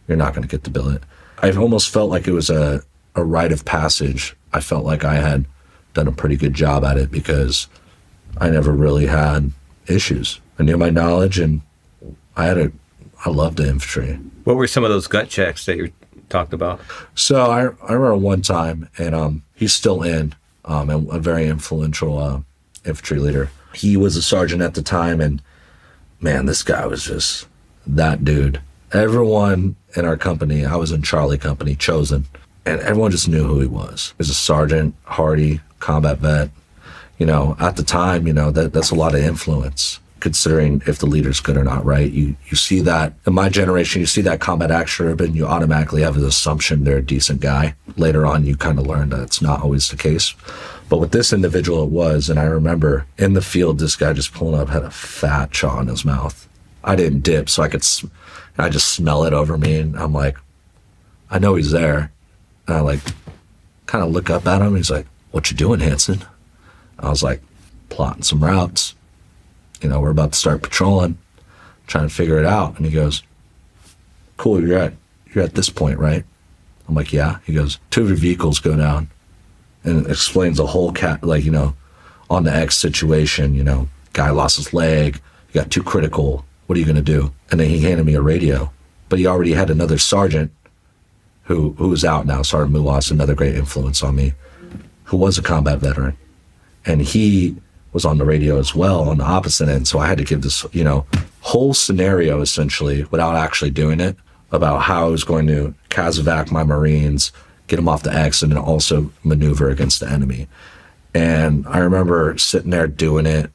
you're not going to get the billet. I almost felt like it was a rite of passage. I felt like I had done a pretty good job at it because I never really had issues. I knew my knowledge, and I loved the infantry. What were some of those gut checks that you talked about? So I remember one time, and he's still in, and a very influential infantry leader. He was a sergeant at the time, and man, this guy was just that dude. Everyone in our company, I was in Charlie Company, chosen, and everyone just knew who he was. He was a sergeant, hardy, combat vet. You know, at the time, you know, that's a lot of influence, considering if the leader's good or not, right? You see that, in my generation, you see that combat action urban, you automatically have an assumption they're a decent guy. Later on, you kind of learn that it's not always the case. But with this individual, it was, and I remember in the field, this guy just pulling up, had a fat chaw in his mouth. I didn't dip, so I just smell it over me, and I'm like, I know he's there. And I like, kind of look up at him, he's like, what you doing, Hansen? I was like, plotting some routes. You know, we're about to start patrolling, trying to figure it out. And he goes, cool, you're at this point, right? I'm like, yeah. He goes, 2 of your vehicles go down. And explains the whole like, you know, on the X situation, you know, guy lost his leg, you got 2 critical, what are you going to do? And then he handed me a radio. But he already had another sergeant who was out now, Sergeant Muwas, another great influence on me, who was a combat veteran. And he was on the radio as well on the opposite end. So I had to give this, you know, whole scenario essentially without actually doing it about how I was going to CASEVAC my Marines, get them off the X, and then also maneuver against the enemy. And I remember sitting there doing it.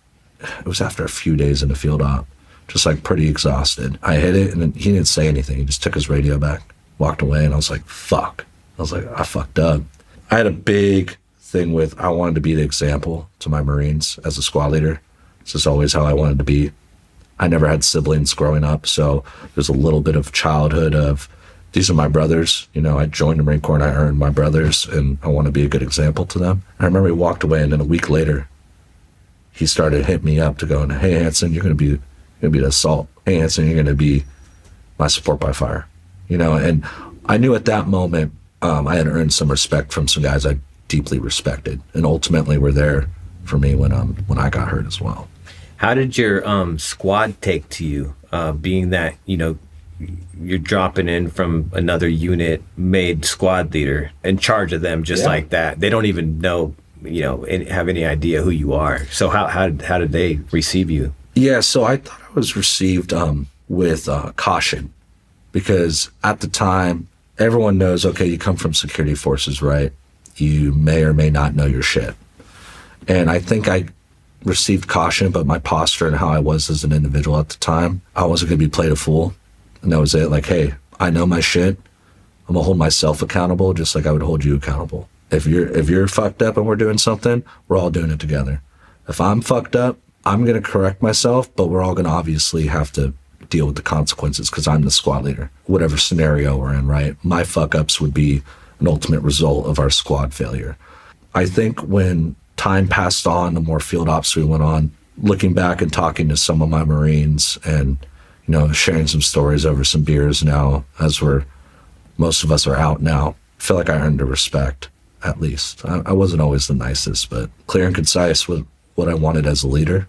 It was after a few days in the field op, just like pretty exhausted. I hit it and he didn't say anything. He just took his radio back, walked away, and I was like, fuck. I was like, I fucked up. I had a big thing with, I wanted to be the example to my Marines as a squad leader. This is always how I wanted to be. I never had siblings growing up, so there's a little bit of childhood of, these are my brothers. You know, I joined the Marine Corps and I earned my brothers, and I want to be a good example to them. And I remember he walked away, and then a week later, he started hitting me up to go, hey, Hansen, you're going to be the assault. Hey, Hansen, you're going to be my support by fire. You know, and I knew at that moment I had earned some respect from some guys I deeply respected, and ultimately were there for me when I got hurt as well. How did your squad take to you, being that, you know, you're dropping in from another unit, made squad leader, in charge of them just like that? They don't even know, you know, have any idea who you are. So how did they receive you? Yeah, so I thought I was received with caution, because at the time, everyone knows, okay, you come from security forces, right? You may or may not know your shit. And I think I received caution, but my posture and how I was as an individual at the time, I wasn't going to be played a fool. And that was it. Like, hey, I know my shit. I'm going to hold myself accountable just like I would hold you accountable. If you're fucked up and we're doing something, we're all doing it together. If I'm fucked up, I'm going to correct myself, but we're all going to obviously have to deal with the consequences because I'm the squad leader, whatever scenario we're in, right? My fuck-ups would be an ultimate result of our squad failure. I think when time passed on, the more field ops we went on, looking back and talking to some of my Marines and, you know, sharing some stories over some beers now, as most of us are out now, I feel like I earned a respect, at least. I wasn't always the nicest, but clear and concise with what I wanted as a leader.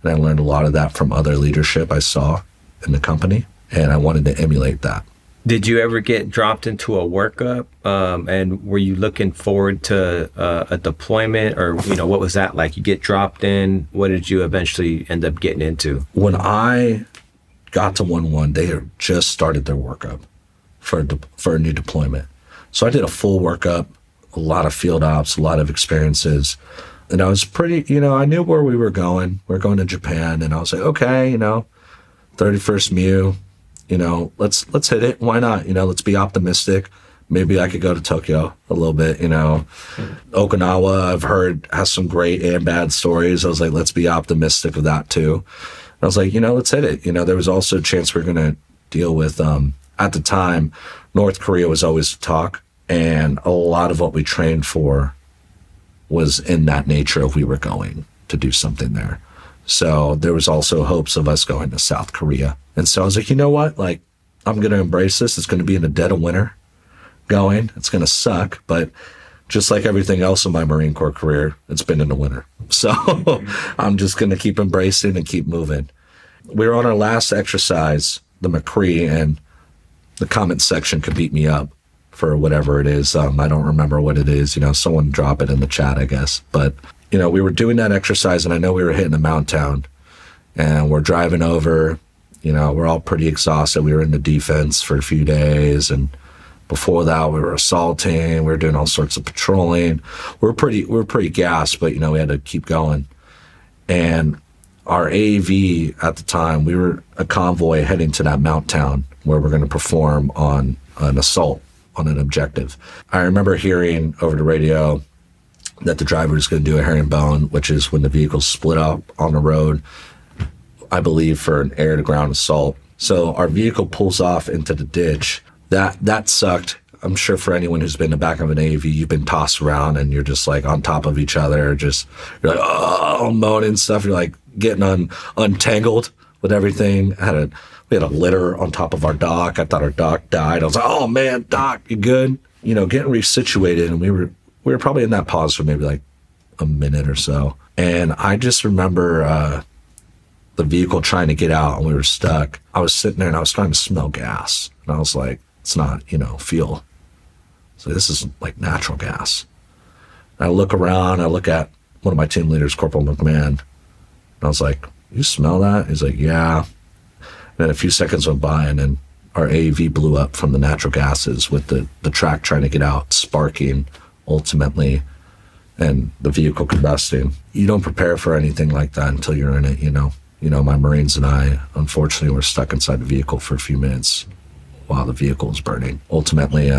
And I learned a lot of that from other leadership I saw in the company, and I wanted to emulate that. Did you ever get dropped into a workup, and were you looking forward to a deployment, or, you know, what was that like? You get dropped in, what did you eventually end up getting into? When I got to 1-1, they had just started their workup for a new deployment. So I did a full workup, a lot of field ops, a lot of experiences. And I was pretty, you know, I knew where we were going. We're going to Japan, and I was like, okay, you know, 31st MEU, you know, let's hit it. Why not? You know, let's be optimistic. Maybe I could go to Tokyo a little bit, you know. Okinawa, I've heard, has some great and bad stories. I was like, let's be optimistic of that too. And I was like, you know, let's hit it. You know, there was also a chance we were going to deal with, at the time, North Korea was always the talk. And a lot of what we trained for was in that nature of we were going to do something there. So there was also hopes of us going to South Korea. And so I was like, you know what? Like, I'm going to embrace this. It's going to be in the dead of winter going. It's going to suck. But just like everything else in my Marine Corps career, it's been in the winter. So I'm just going to keep embracing and keep moving. We were on our last exercise, the McCree, and the comment section could beat me up for whatever it is. I don't remember what it is. You know, someone drop it in the chat, I guess. But, you know, we were doing that exercise, and I know we were hitting a mountain town, and we're driving over. You know, we're all pretty exhausted. We were in the defense for a few days, and before that, we were assaulting. We were doing all sorts of patrolling. We were pretty gassed, but, you know, we had to keep going. And our AAV at the time, we were a convoy heading to that mountain town where we're going to perform on an assault on an objective. I remember hearing over the radio that the driver is going to do a herringbone, which is when the vehicle's split up on the road, I believe, for an air-to-ground assault. So our vehicle pulls off into the ditch. That sucked. I'm sure for anyone who's been in the back of an AAV, you've been tossed around and you're just like on top of each other, you're like, oh, moaning stuff. You're like getting untangled with everything. We had a litter on top of our dock. I thought our dock died. I was like, oh man, dock, you good? You know, getting resituated, and we were probably in that pause for maybe like a minute or so. And I just remember the vehicle trying to get out, and we were stuck. I was sitting there and I was trying to smell gas. And I was like, it's not, you know, fuel. So this is like natural gas. And I look around, I look at one of my team leaders, Corporal McMahon, and I was like, you smell that? He's like, yeah. And then a few seconds went by, and then our AAV blew up from the natural gases with the track trying to get out, sparking ultimately, and the vehicle combusting. You don't prepare for anything like that until you're in it, you know. You know, my Marines and I, unfortunately, were stuck inside the vehicle for a few minutes while the vehicle was burning. Ultimately,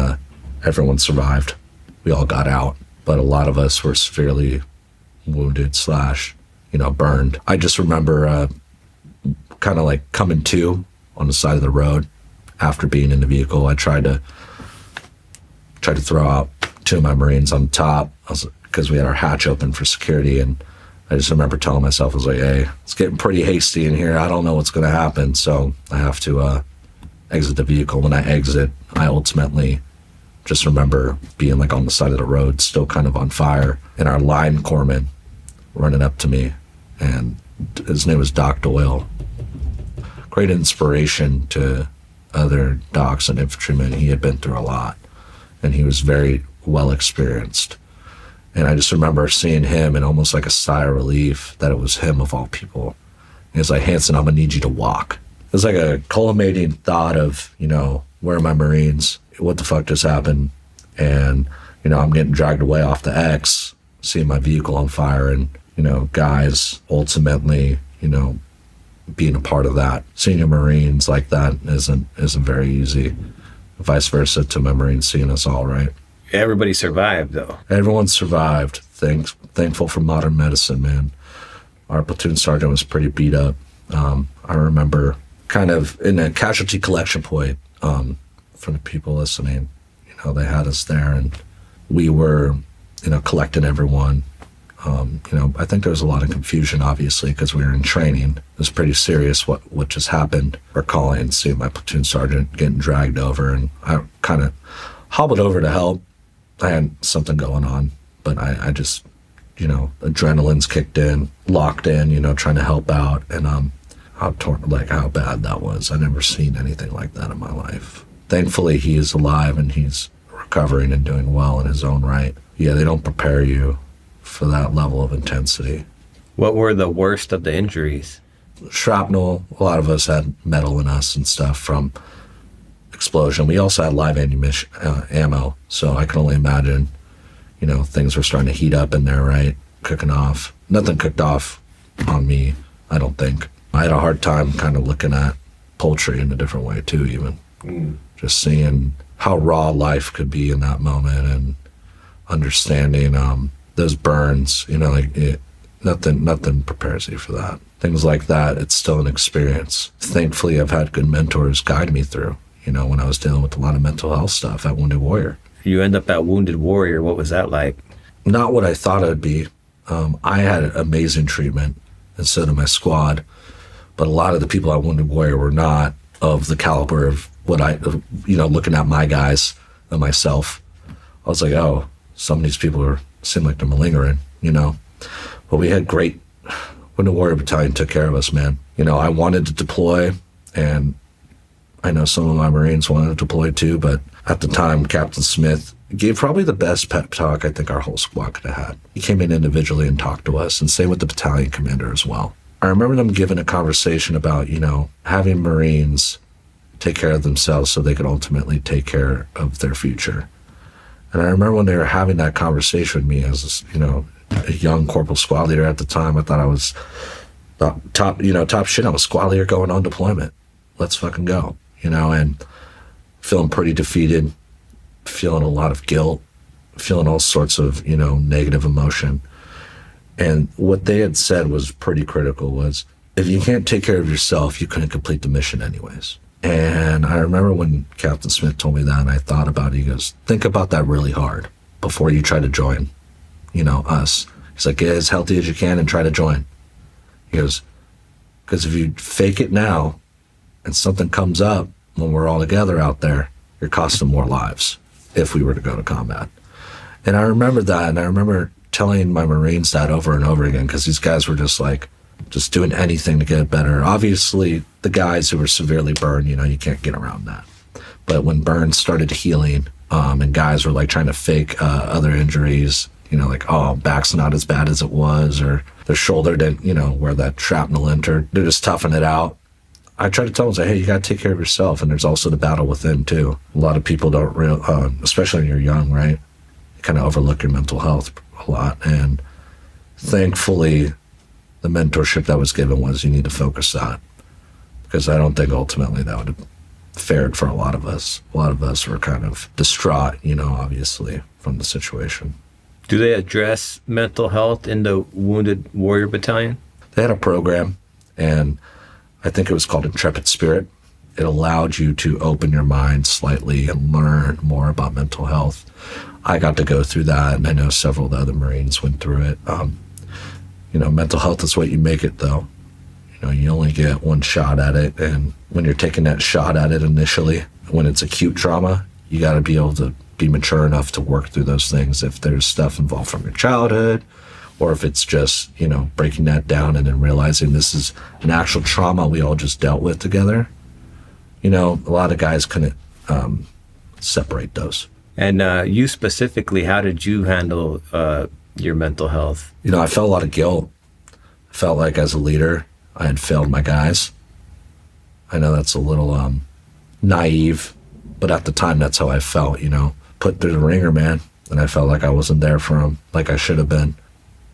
everyone survived. We all got out, but a lot of us were severely wounded / burned. I just remember kind of like coming to on the side of the road after being in the vehicle. I tried to throw out 2 of my Marines on top because we had our hatch open for security, and I just remember telling myself, I was like, hey, it's getting pretty hasty in here. I don't know what's going to happen, so I have to exit the vehicle. When I exit, I ultimately just remember being like on the side of the road, still kind of on fire, and our line corpsman running up to me, and his name was Doc Doyle. Great inspiration to other docs and infantrymen. He had been through a lot, and he was very well experienced. And I just remember seeing him and almost like a sigh of relief that it was him of all people. He was like, Hansen, I'm gonna need you to walk. was like a culminating thought of, where are my Marines? What the fuck just happened? And, I'm getting dragged away off the X, seeing my vehicle on fire, and, guys ultimately, being a part of that. Seeing Marines like that isn't very easy. Vice versa to my Marines seeing us all, right? Everybody survived, though. Everyone survived. Thankful for modern medicine, man. Our platoon sergeant was pretty beat up. I remember kind of in a casualty collection point, for the people listening, they had us there, and we were, collecting everyone. I think there was a lot of confusion, obviously, because we were in training. It was pretty serious what just happened. Recalling and seeing my platoon sergeant getting dragged over, and I kind of hobbled over to help. I had something going on, but I just, adrenaline's kicked in, locked in, trying to help out, and how bad that was. I'd never seen anything like that in my life. Thankfully, he is alive and he's recovering and doing well in his own right. Yeah, they don't prepare you for that level of intensity. What were the worst of the injuries? Shrapnel. A lot of us had metal in us and stuff from explosion. We also had live ammunition, ammo, so I can only imagine, things were starting to heat up in there, right? Cooking off. Nothing cooked off on me, I don't think. I had a hard time kind of looking at poultry in a different way too, even. Just seeing how raw life could be in that moment and understanding those burns, nothing prepares you for that. Things like that, it's still an experience. Thankfully, I've had good mentors guide me through, when I was dealing with a lot of mental health stuff at Wounded Warrior. You end up at Wounded Warrior. What was that like? Not what I thought it would be. I had amazing treatment, and so did my squad. But a lot of the people at Wounded Warrior were not of the caliber of what looking at my guys and myself. I was like, oh, some of these people seem like they're malingering, But we had great, Wounded Warrior Battalion took care of us, man. I wanted to deploy, and I know some of my Marines wanted to deploy too, but at the time, Captain Smith gave probably the best pep talk I think our whole squad could have had. He came in individually and talked to us, and same with the battalion commander as well. I remember them giving a conversation about, having Marines take care of themselves so they could ultimately take care of their future. And I remember when they were having that conversation with me as, a young corporal squad leader at the time, I thought I was top shit. I'm a squad leader going on deployment. Let's fucking go, and feeling pretty defeated, feeling a lot of guilt, feeling all sorts of, negative emotion. And what they had said was pretty critical was, if you can't take care of yourself, you couldn't complete the mission anyways. And I remember when Captain Smith told me that, and I thought about it, he goes, think about that really hard before you try to join, us. He's like, get as healthy as you can and try to join. He goes, because if you fake it now and something comes up when we're all together out there, you're costing more lives if we were to go to combat. And I remember that, and I remember telling my Marines that over and over again, because these guys were just doing anything to get better. Obviously, the guys who were severely burned, you can't get around that. But when burns started healing, and guys were trying to fake other injuries, back's not as bad as it was, or their shoulder didn't, where that shrapnel entered, they're just toughing it out. I try to tell them, hey, you got to take care of yourself, and there's also the battle within too. A lot of people don't especially when you're young, right? You kind of overlook your mental health a lot, and thankfully, the mentorship that was given was, you need to focus that, because I don't think ultimately that would have fared for a lot of us. A lot of us were kind of distraught, obviously, from the situation. Do they address mental health in the Wounded Warrior Battalion? They had a program, and I think it was called Intrepid Spirit. It allowed you to open your mind slightly and learn more about mental health. I got to go through that, and I know several of the other Marines went through it. Mental health is what you make it, though. You only get one shot at it, and when you're taking that shot at it initially, when it's acute trauma, you got to be able to be mature enough to work through those things. If there's stuff involved from your childhood, or if it's just, breaking that down and then realizing this is an actual trauma we all just dealt with together. A lot of guys couldn't separate those. And you specifically, how did you handle your mental health? I felt a lot of guilt. I felt like as a leader, I had failed my guys. I know that's a little naive, but at the time that's how I felt, put through the ringer, man. And I felt like I wasn't there for him like I should have been.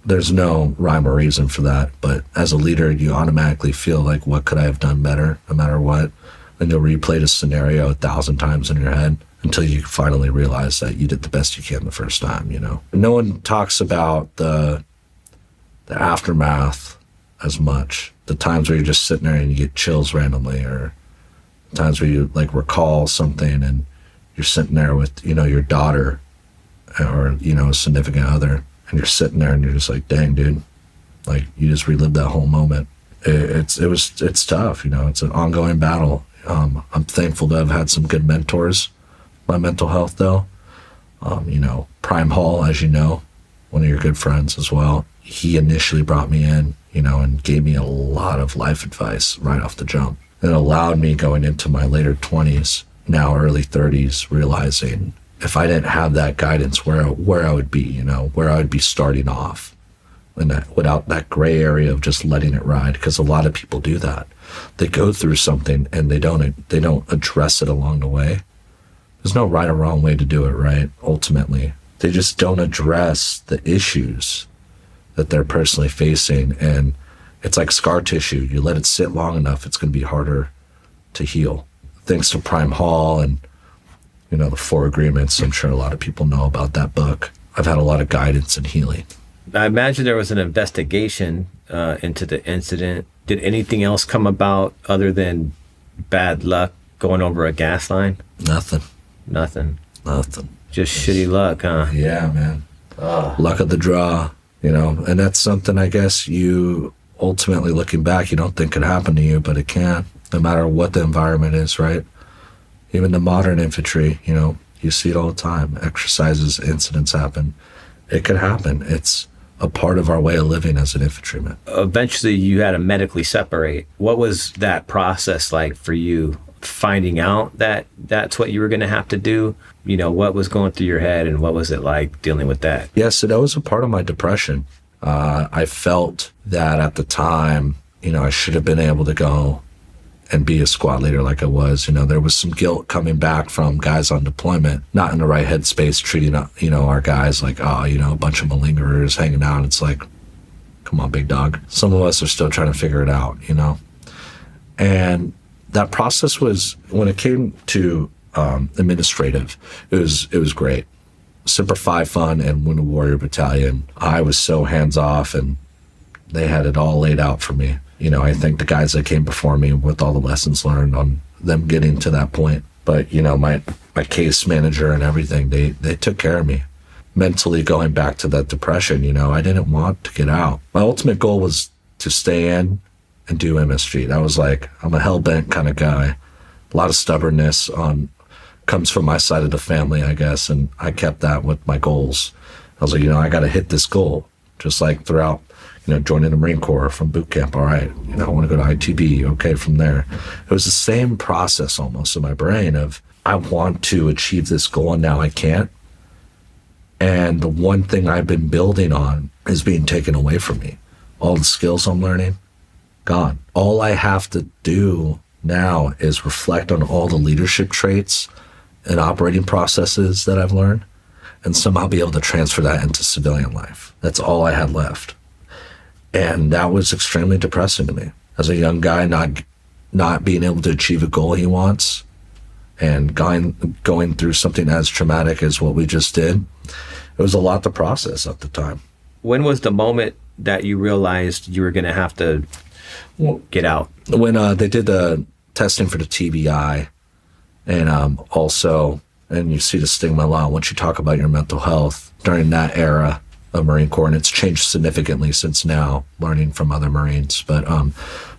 There's no rhyme or reason for that, but as a leader, you automatically feel like, what could I have done better, no matter what? And you'll replay the scenario 1,000 times in your head until you finally realize that you did the best you can the first time, No one talks about the aftermath as much. The times where you're just sitting there and you get chills randomly, or times where you like recall something and you're sitting there with, your daughter or, a significant other, and you're sitting there and you're just like, dang, dude, like you just relived that whole moment. It's tough, it's an ongoing battle. I'm thankful to have had some good mentors. My mental health, though, Prime Hall, as you know, one of your good friends as well, he initially brought me in, and gave me a lot of life advice right off the jump. It allowed me, going into my later 20s, now early 30s, realizing if I didn't have that guidance, where I would be, where I would be starting off, and that, without that gray area of just letting it ride, because a lot of people do that. They go through something and they don't address it along the way. There's no right or wrong way to do it, right? Ultimately, they just don't address the issues that they're personally facing, and it's like scar tissue. You let it sit long enough, it's going to be harder to heal. Thanks to Prime Hall and the 4 Agreements, I'm sure a lot of people know about that book. I've had a lot of guidance and healing. I imagine there was an investigation into the incident. Did anything else come about other than bad luck going over a gas line? Nothing. Just shitty luck, huh? Yeah, man. Luck of the draw, and that's something I guess you ultimately, looking back, you don't think could happen to you, but it can, no matter what the environment is, right? Even the modern infantry, you see it all the time. Exercises, incidents happen. It could happen. It's a part of our way of living as an infantryman. Eventually, you had to medically separate. What was that process like for you, finding out that that's what you were going to have to do? What was going through your head, and what was it like dealing with that? Yes, that was a part of my depression. I felt that at the time, I should have been able to go and be a squad leader like I was. There was some guilt coming back from guys on deployment, not in the right headspace, treating, our guys like, a bunch of malingerers hanging out. It's like, come on, big dog. Some of us are still trying to figure it out, And that process was, when it came to administrative, it was great. Semper Fi fun, and when a Warrior Battalion, I was so hands off, and they had it all laid out for me. I think the guys that came before me, with all the lessons learned on them getting to that point. But, my case manager and everything, they took care of me. Mentally, going back to that depression, I didn't want to get out. My ultimate goal was to stay in and do MSG. That was like, I'm a hell-bent kind of guy. A lot of stubbornness comes from my side of the family, I guess, and I kept that with my goals. I was like, I got to hit this goal, just like throughout, joining the Marine Corps from boot camp. All right, I want to go to ITB. Okay, from there. It was the same process almost in my brain of, I want to achieve this goal and now I can't. And the one thing I've been building on is being taken away from me. All the skills I'm learning, gone. All I have to do now is reflect on all the leadership traits and operating processes that I've learned, and somehow be able to transfer that into civilian life. That's all I had left. And that was extremely depressing to me. As a young guy, not being able to achieve a goal he wants, and going through something as traumatic as what we just did, it was a lot to process at the time. When was the moment that you realized you were going to have to get out? When they did the testing for the TBI, and also, and you see the stigma a lot once you talk about your mental health during that era of Marine Corps, and it's changed significantly since now, learning from other Marines. But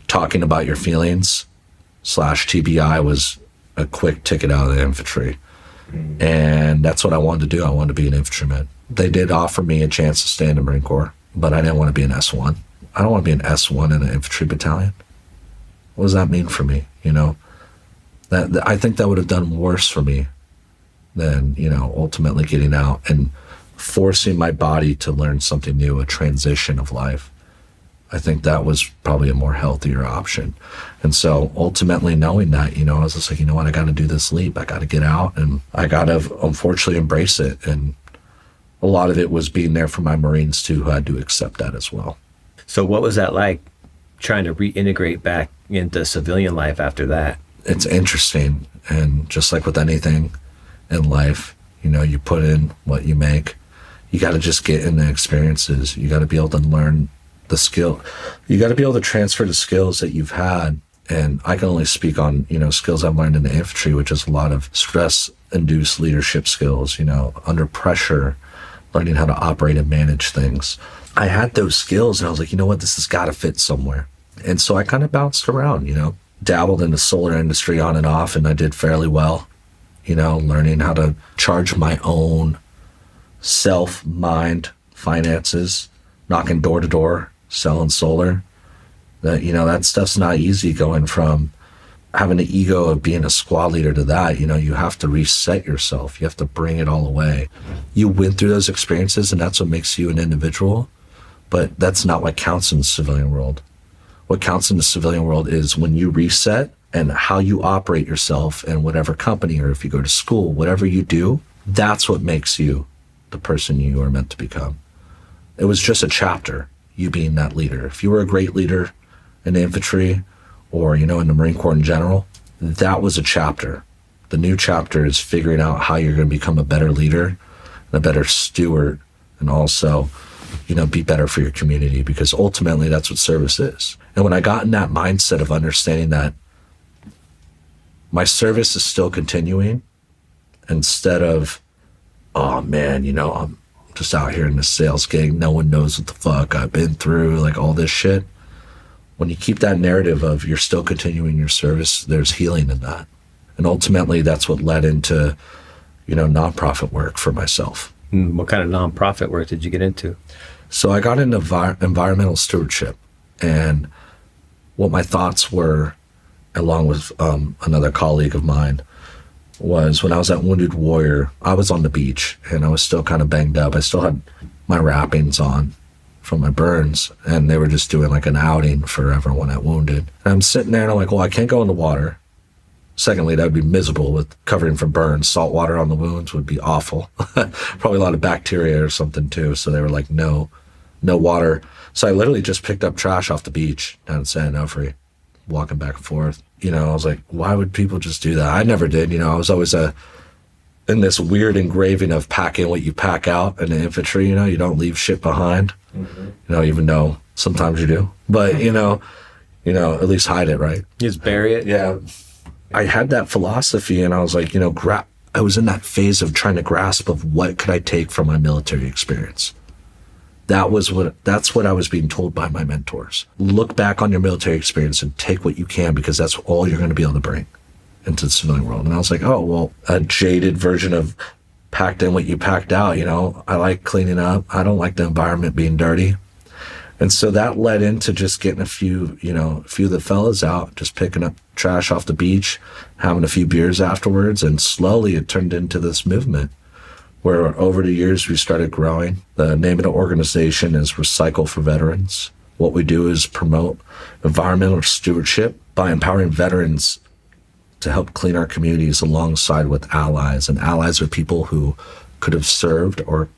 talking about your feelings / TBI was a quick ticket out of the infantry. And that's what I wanted to do. I wanted to be an infantryman. They did offer me a chance to stay in the Marine Corps, but I didn't want to be an S1. I don't want to be an S1 in an infantry battalion. What does that mean for me? That I think that would have done worse for me than, ultimately getting out and forcing my body to learn something new, a transition of life. I think that was probably a more healthier option. And so ultimately knowing that, I was just like, you know what, I got to do this leap. I got to get out, and I got to unfortunately embrace it. And a lot of it was being there for my Marines too, who had to accept that as well. So what was that like, trying to reintegrate back into civilian life after that? It's interesting. And just like with anything in life, you put in what you make. You got to just get in the experiences. You got to be able to learn the skill. You got to be able to transfer the skills that you've had. And I can only speak on, skills I've learned in the infantry, which is a lot of stress-induced leadership skills, under pressure, learning how to operate and manage things. I had those skills, and I was like, you know what, this has got to fit somewhere. And so I kind of bounced around, dabbled in the solar industry on and off, and I did fairly well, learning how to charge my own self-mind finances, knocking door to door, selling solar. That stuff's not easy, going from having the ego of being a squad leader to that. You have to reset yourself. You have to bring it all away. You went through those experiences, and that's what makes you an individual. But that's not what counts in the civilian world. What counts in the civilian world is when you reset and how you operate yourself in whatever company, or if you go to school, whatever you do, that's what makes you the person you are meant to become. It was just a chapter, you being that leader. If you were a great leader in the infantry or, in the Marine Corps in general, that was a chapter. The new chapter is figuring out how you're going to become a better leader and a better steward, and also, be better for your community, because ultimately that's what service is. And when I got in that mindset of understanding that my service is still continuing, instead of, oh man, I'm just out here in the sales gig, no one knows what the fuck I've been through, like all this shit. When you keep that narrative of you're still continuing your service, there's healing in that. And ultimately that's what led into, nonprofit work for myself. What kind of nonprofit work did you get into? So I got into environmental stewardship, and what my thoughts were, along with another colleague of mine, was when I was at Wounded Warrior, I was on the beach and I was still kind of banged up. I still had my wrappings on from my burns, and they were just doing like an outing for everyone at Wounded. And I'm sitting there and I'm like, well, I can't go in the water. Secondly, that would be miserable with covering from burns. Salt water on the wounds would be awful. Probably a lot of bacteria or something too. So they were like, no water. So I literally just picked up trash off the beach down in San Onofre, walking back and forth. I was like, why would people just do that? I never did. I was always in this weird engraving of packing what you pack out in the infantry. You don't leave shit behind. Mm-hmm. Even though sometimes you do. But, at least hide it, right? You just bury it? Yeah. I had that philosophy, and I was like, I was in that phase of trying to grasp of what could I take from my military experience. That's what I was being told by my mentors. Look back on your military experience and take what you can, because that's all you're going to be able to bring into the civilian world. And I was like, oh, well, a jaded version of packed in what you packed out. I like cleaning up. I don't like the environment being dirty. And so that led into just getting a few of the fellas out, just picking up trash off the beach, having a few beers afterwards. And slowly it turned into this movement where over the years we started growing. The name of the organization is Recycle for Veterans. What we do is promote environmental stewardship by empowering veterans to help clean our communities alongside with allies. And allies are people who could have served or,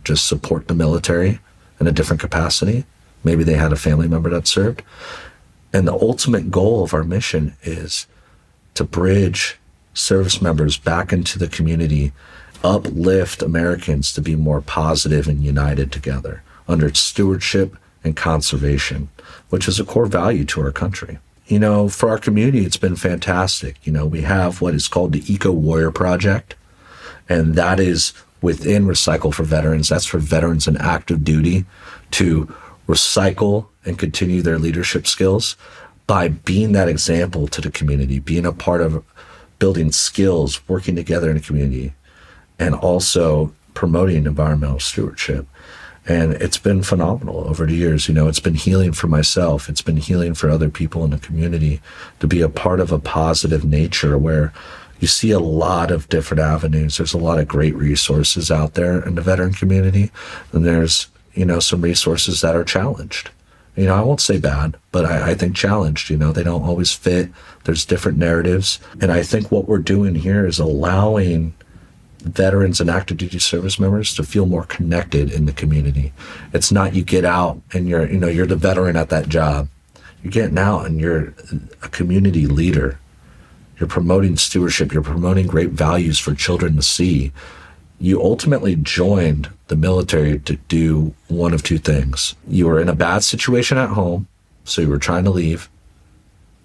just support the military in a different capacity. Maybe they had a family member that served. And the ultimate goal of our mission is to bridge service members back into the community, uplift Americans to be more positive and united together under stewardship and conservation, which is a core value to our country. For our community, it's been fantastic. We have what is called the Eco Warrior Project, and that is within Recycle for Veterans. That's for veterans in active duty to recycle and continue their leadership skills by being that example to the community, being a part of building skills, working together in a community, and also promoting environmental stewardship. And it's been phenomenal over the years. It's been healing for myself. It's been healing for other people in the community to be a part of a positive nature where you see a lot of different avenues. There's a lot of great resources out there in the veteran community. And there's, some resources that are challenged. I won't say bad, but I think challenged. They don't always fit. There's different narratives. And I think what we're doing here is allowing veterans and active duty service members to feel more connected in the community. It's not you get out and you're the veteran at that job. You're getting out and you're a community leader. You're promoting stewardship. You're promoting great values for children to see. You ultimately joined the military to do one of two things. You were in a bad situation at home, so you were trying to leave,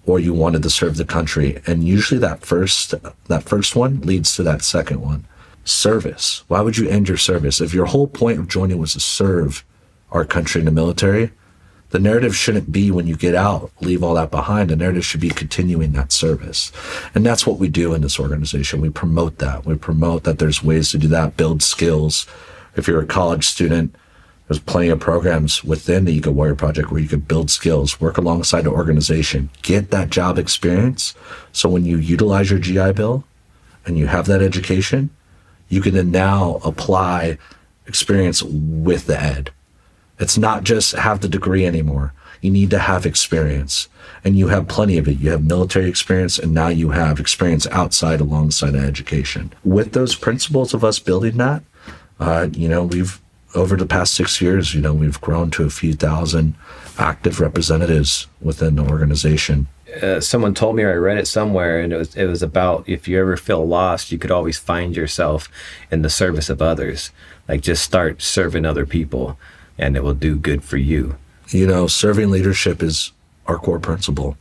or you wanted to serve the country. And usually that first one leads to that second one. Service. Why would you end your service? If your whole point of joining was to serve our country in the military, the narrative shouldn't be when you get out, leave all that behind. The narrative should be continuing that service. And that's what we do in this organization. We promote that. We promote that there's ways to do that, build skills. If you're a college student, there's plenty of programs within the Eco Warrior Project where you can build skills, work alongside the organization, get that job experience. So when you utilize your GI Bill and you have that education, you can then now apply experience with the ed. It's not just have the degree anymore. You need to have experience, and you have plenty of it. You have military experience, and now you have experience outside alongside of education. With those principles of us building that, we've, over the past 6 years, we've grown to a few thousand active representatives within the organization. Someone told me, or I read it somewhere, and it was about if you ever feel lost, you could always find yourself in the service of others. Like, just start serving other people, and it will do good for you. Serving leadership is our core principle.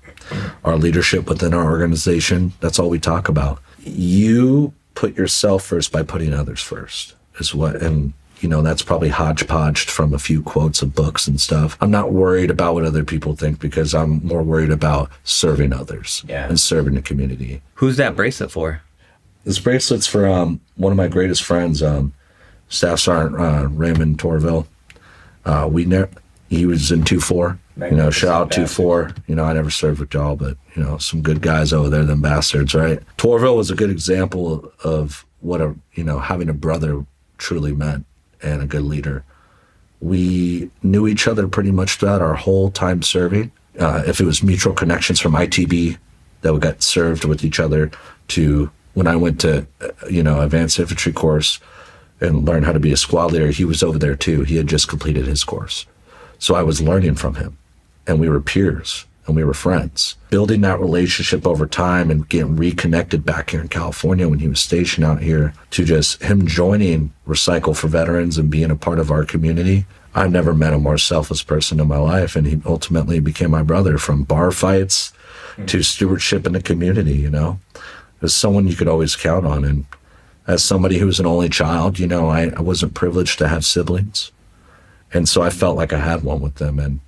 Our leadership within our organization, that's all we talk about. You put yourself first by putting others first is what, and that's probably hodgepodged from a few quotes of books and stuff. I'm not worried about what other people think because I'm more worried about serving others and serving the community. Who's that bracelet for? This bracelet's for one of my greatest friends, Staff Sergeant Raymond Torville. He was in 2-4. Shout out 2-4. I never served with y'all, but some good guys over there, them bastards, right? Torville was a good example of what having a brother truly meant, and a good leader. We knew each other pretty much throughout our whole time serving. If it was mutual connections from ITB that we got served with each other, to when I went to advanced infantry course and learned how to be a squad leader, he was over there too. He had just completed his course. So I was learning from him, and we were peers and we were friends. Building that relationship over time and getting reconnected back here in California when he was stationed out here, to just him joining Recycle for Veterans and being a part of our community. I've never met a more selfless person in my life, and he ultimately became my brother, from bar fights to stewardship in the community. As someone you could always count on. And as somebody who was an only child, I wasn't privileged to have siblings. And so I felt like I had one with them. And,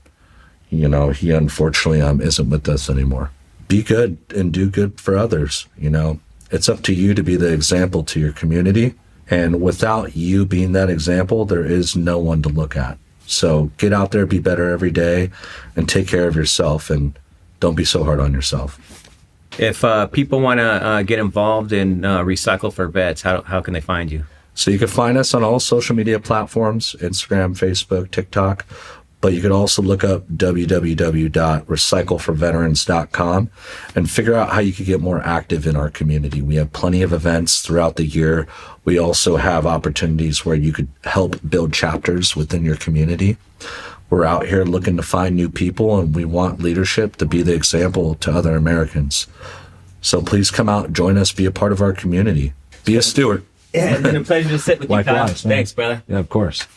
he unfortunately isn't with us anymore. Be good and do good for others. It's up to you to be the example to your community. And without you being that example, there is no one to look at. So get out there, be better every day, and take care of yourself, and don't be so hard on yourself. If people want to get involved in Recycle for Vets, how can they find you? So you can find us on all social media platforms, Instagram, Facebook, TikTok, but you can also look up www.recycleforveterans.com and figure out how you can get more active in our community. We have plenty of events throughout the year. We also have opportunities where you could help build chapters within your community. We're out here looking to find new people, and we want leadership to be the example to other Americans. So please come out, join us, be a part of our community. Be a steward. Yeah, it's been a pleasure to sit with you, Kyle. Thanks, brother. Yeah, of course.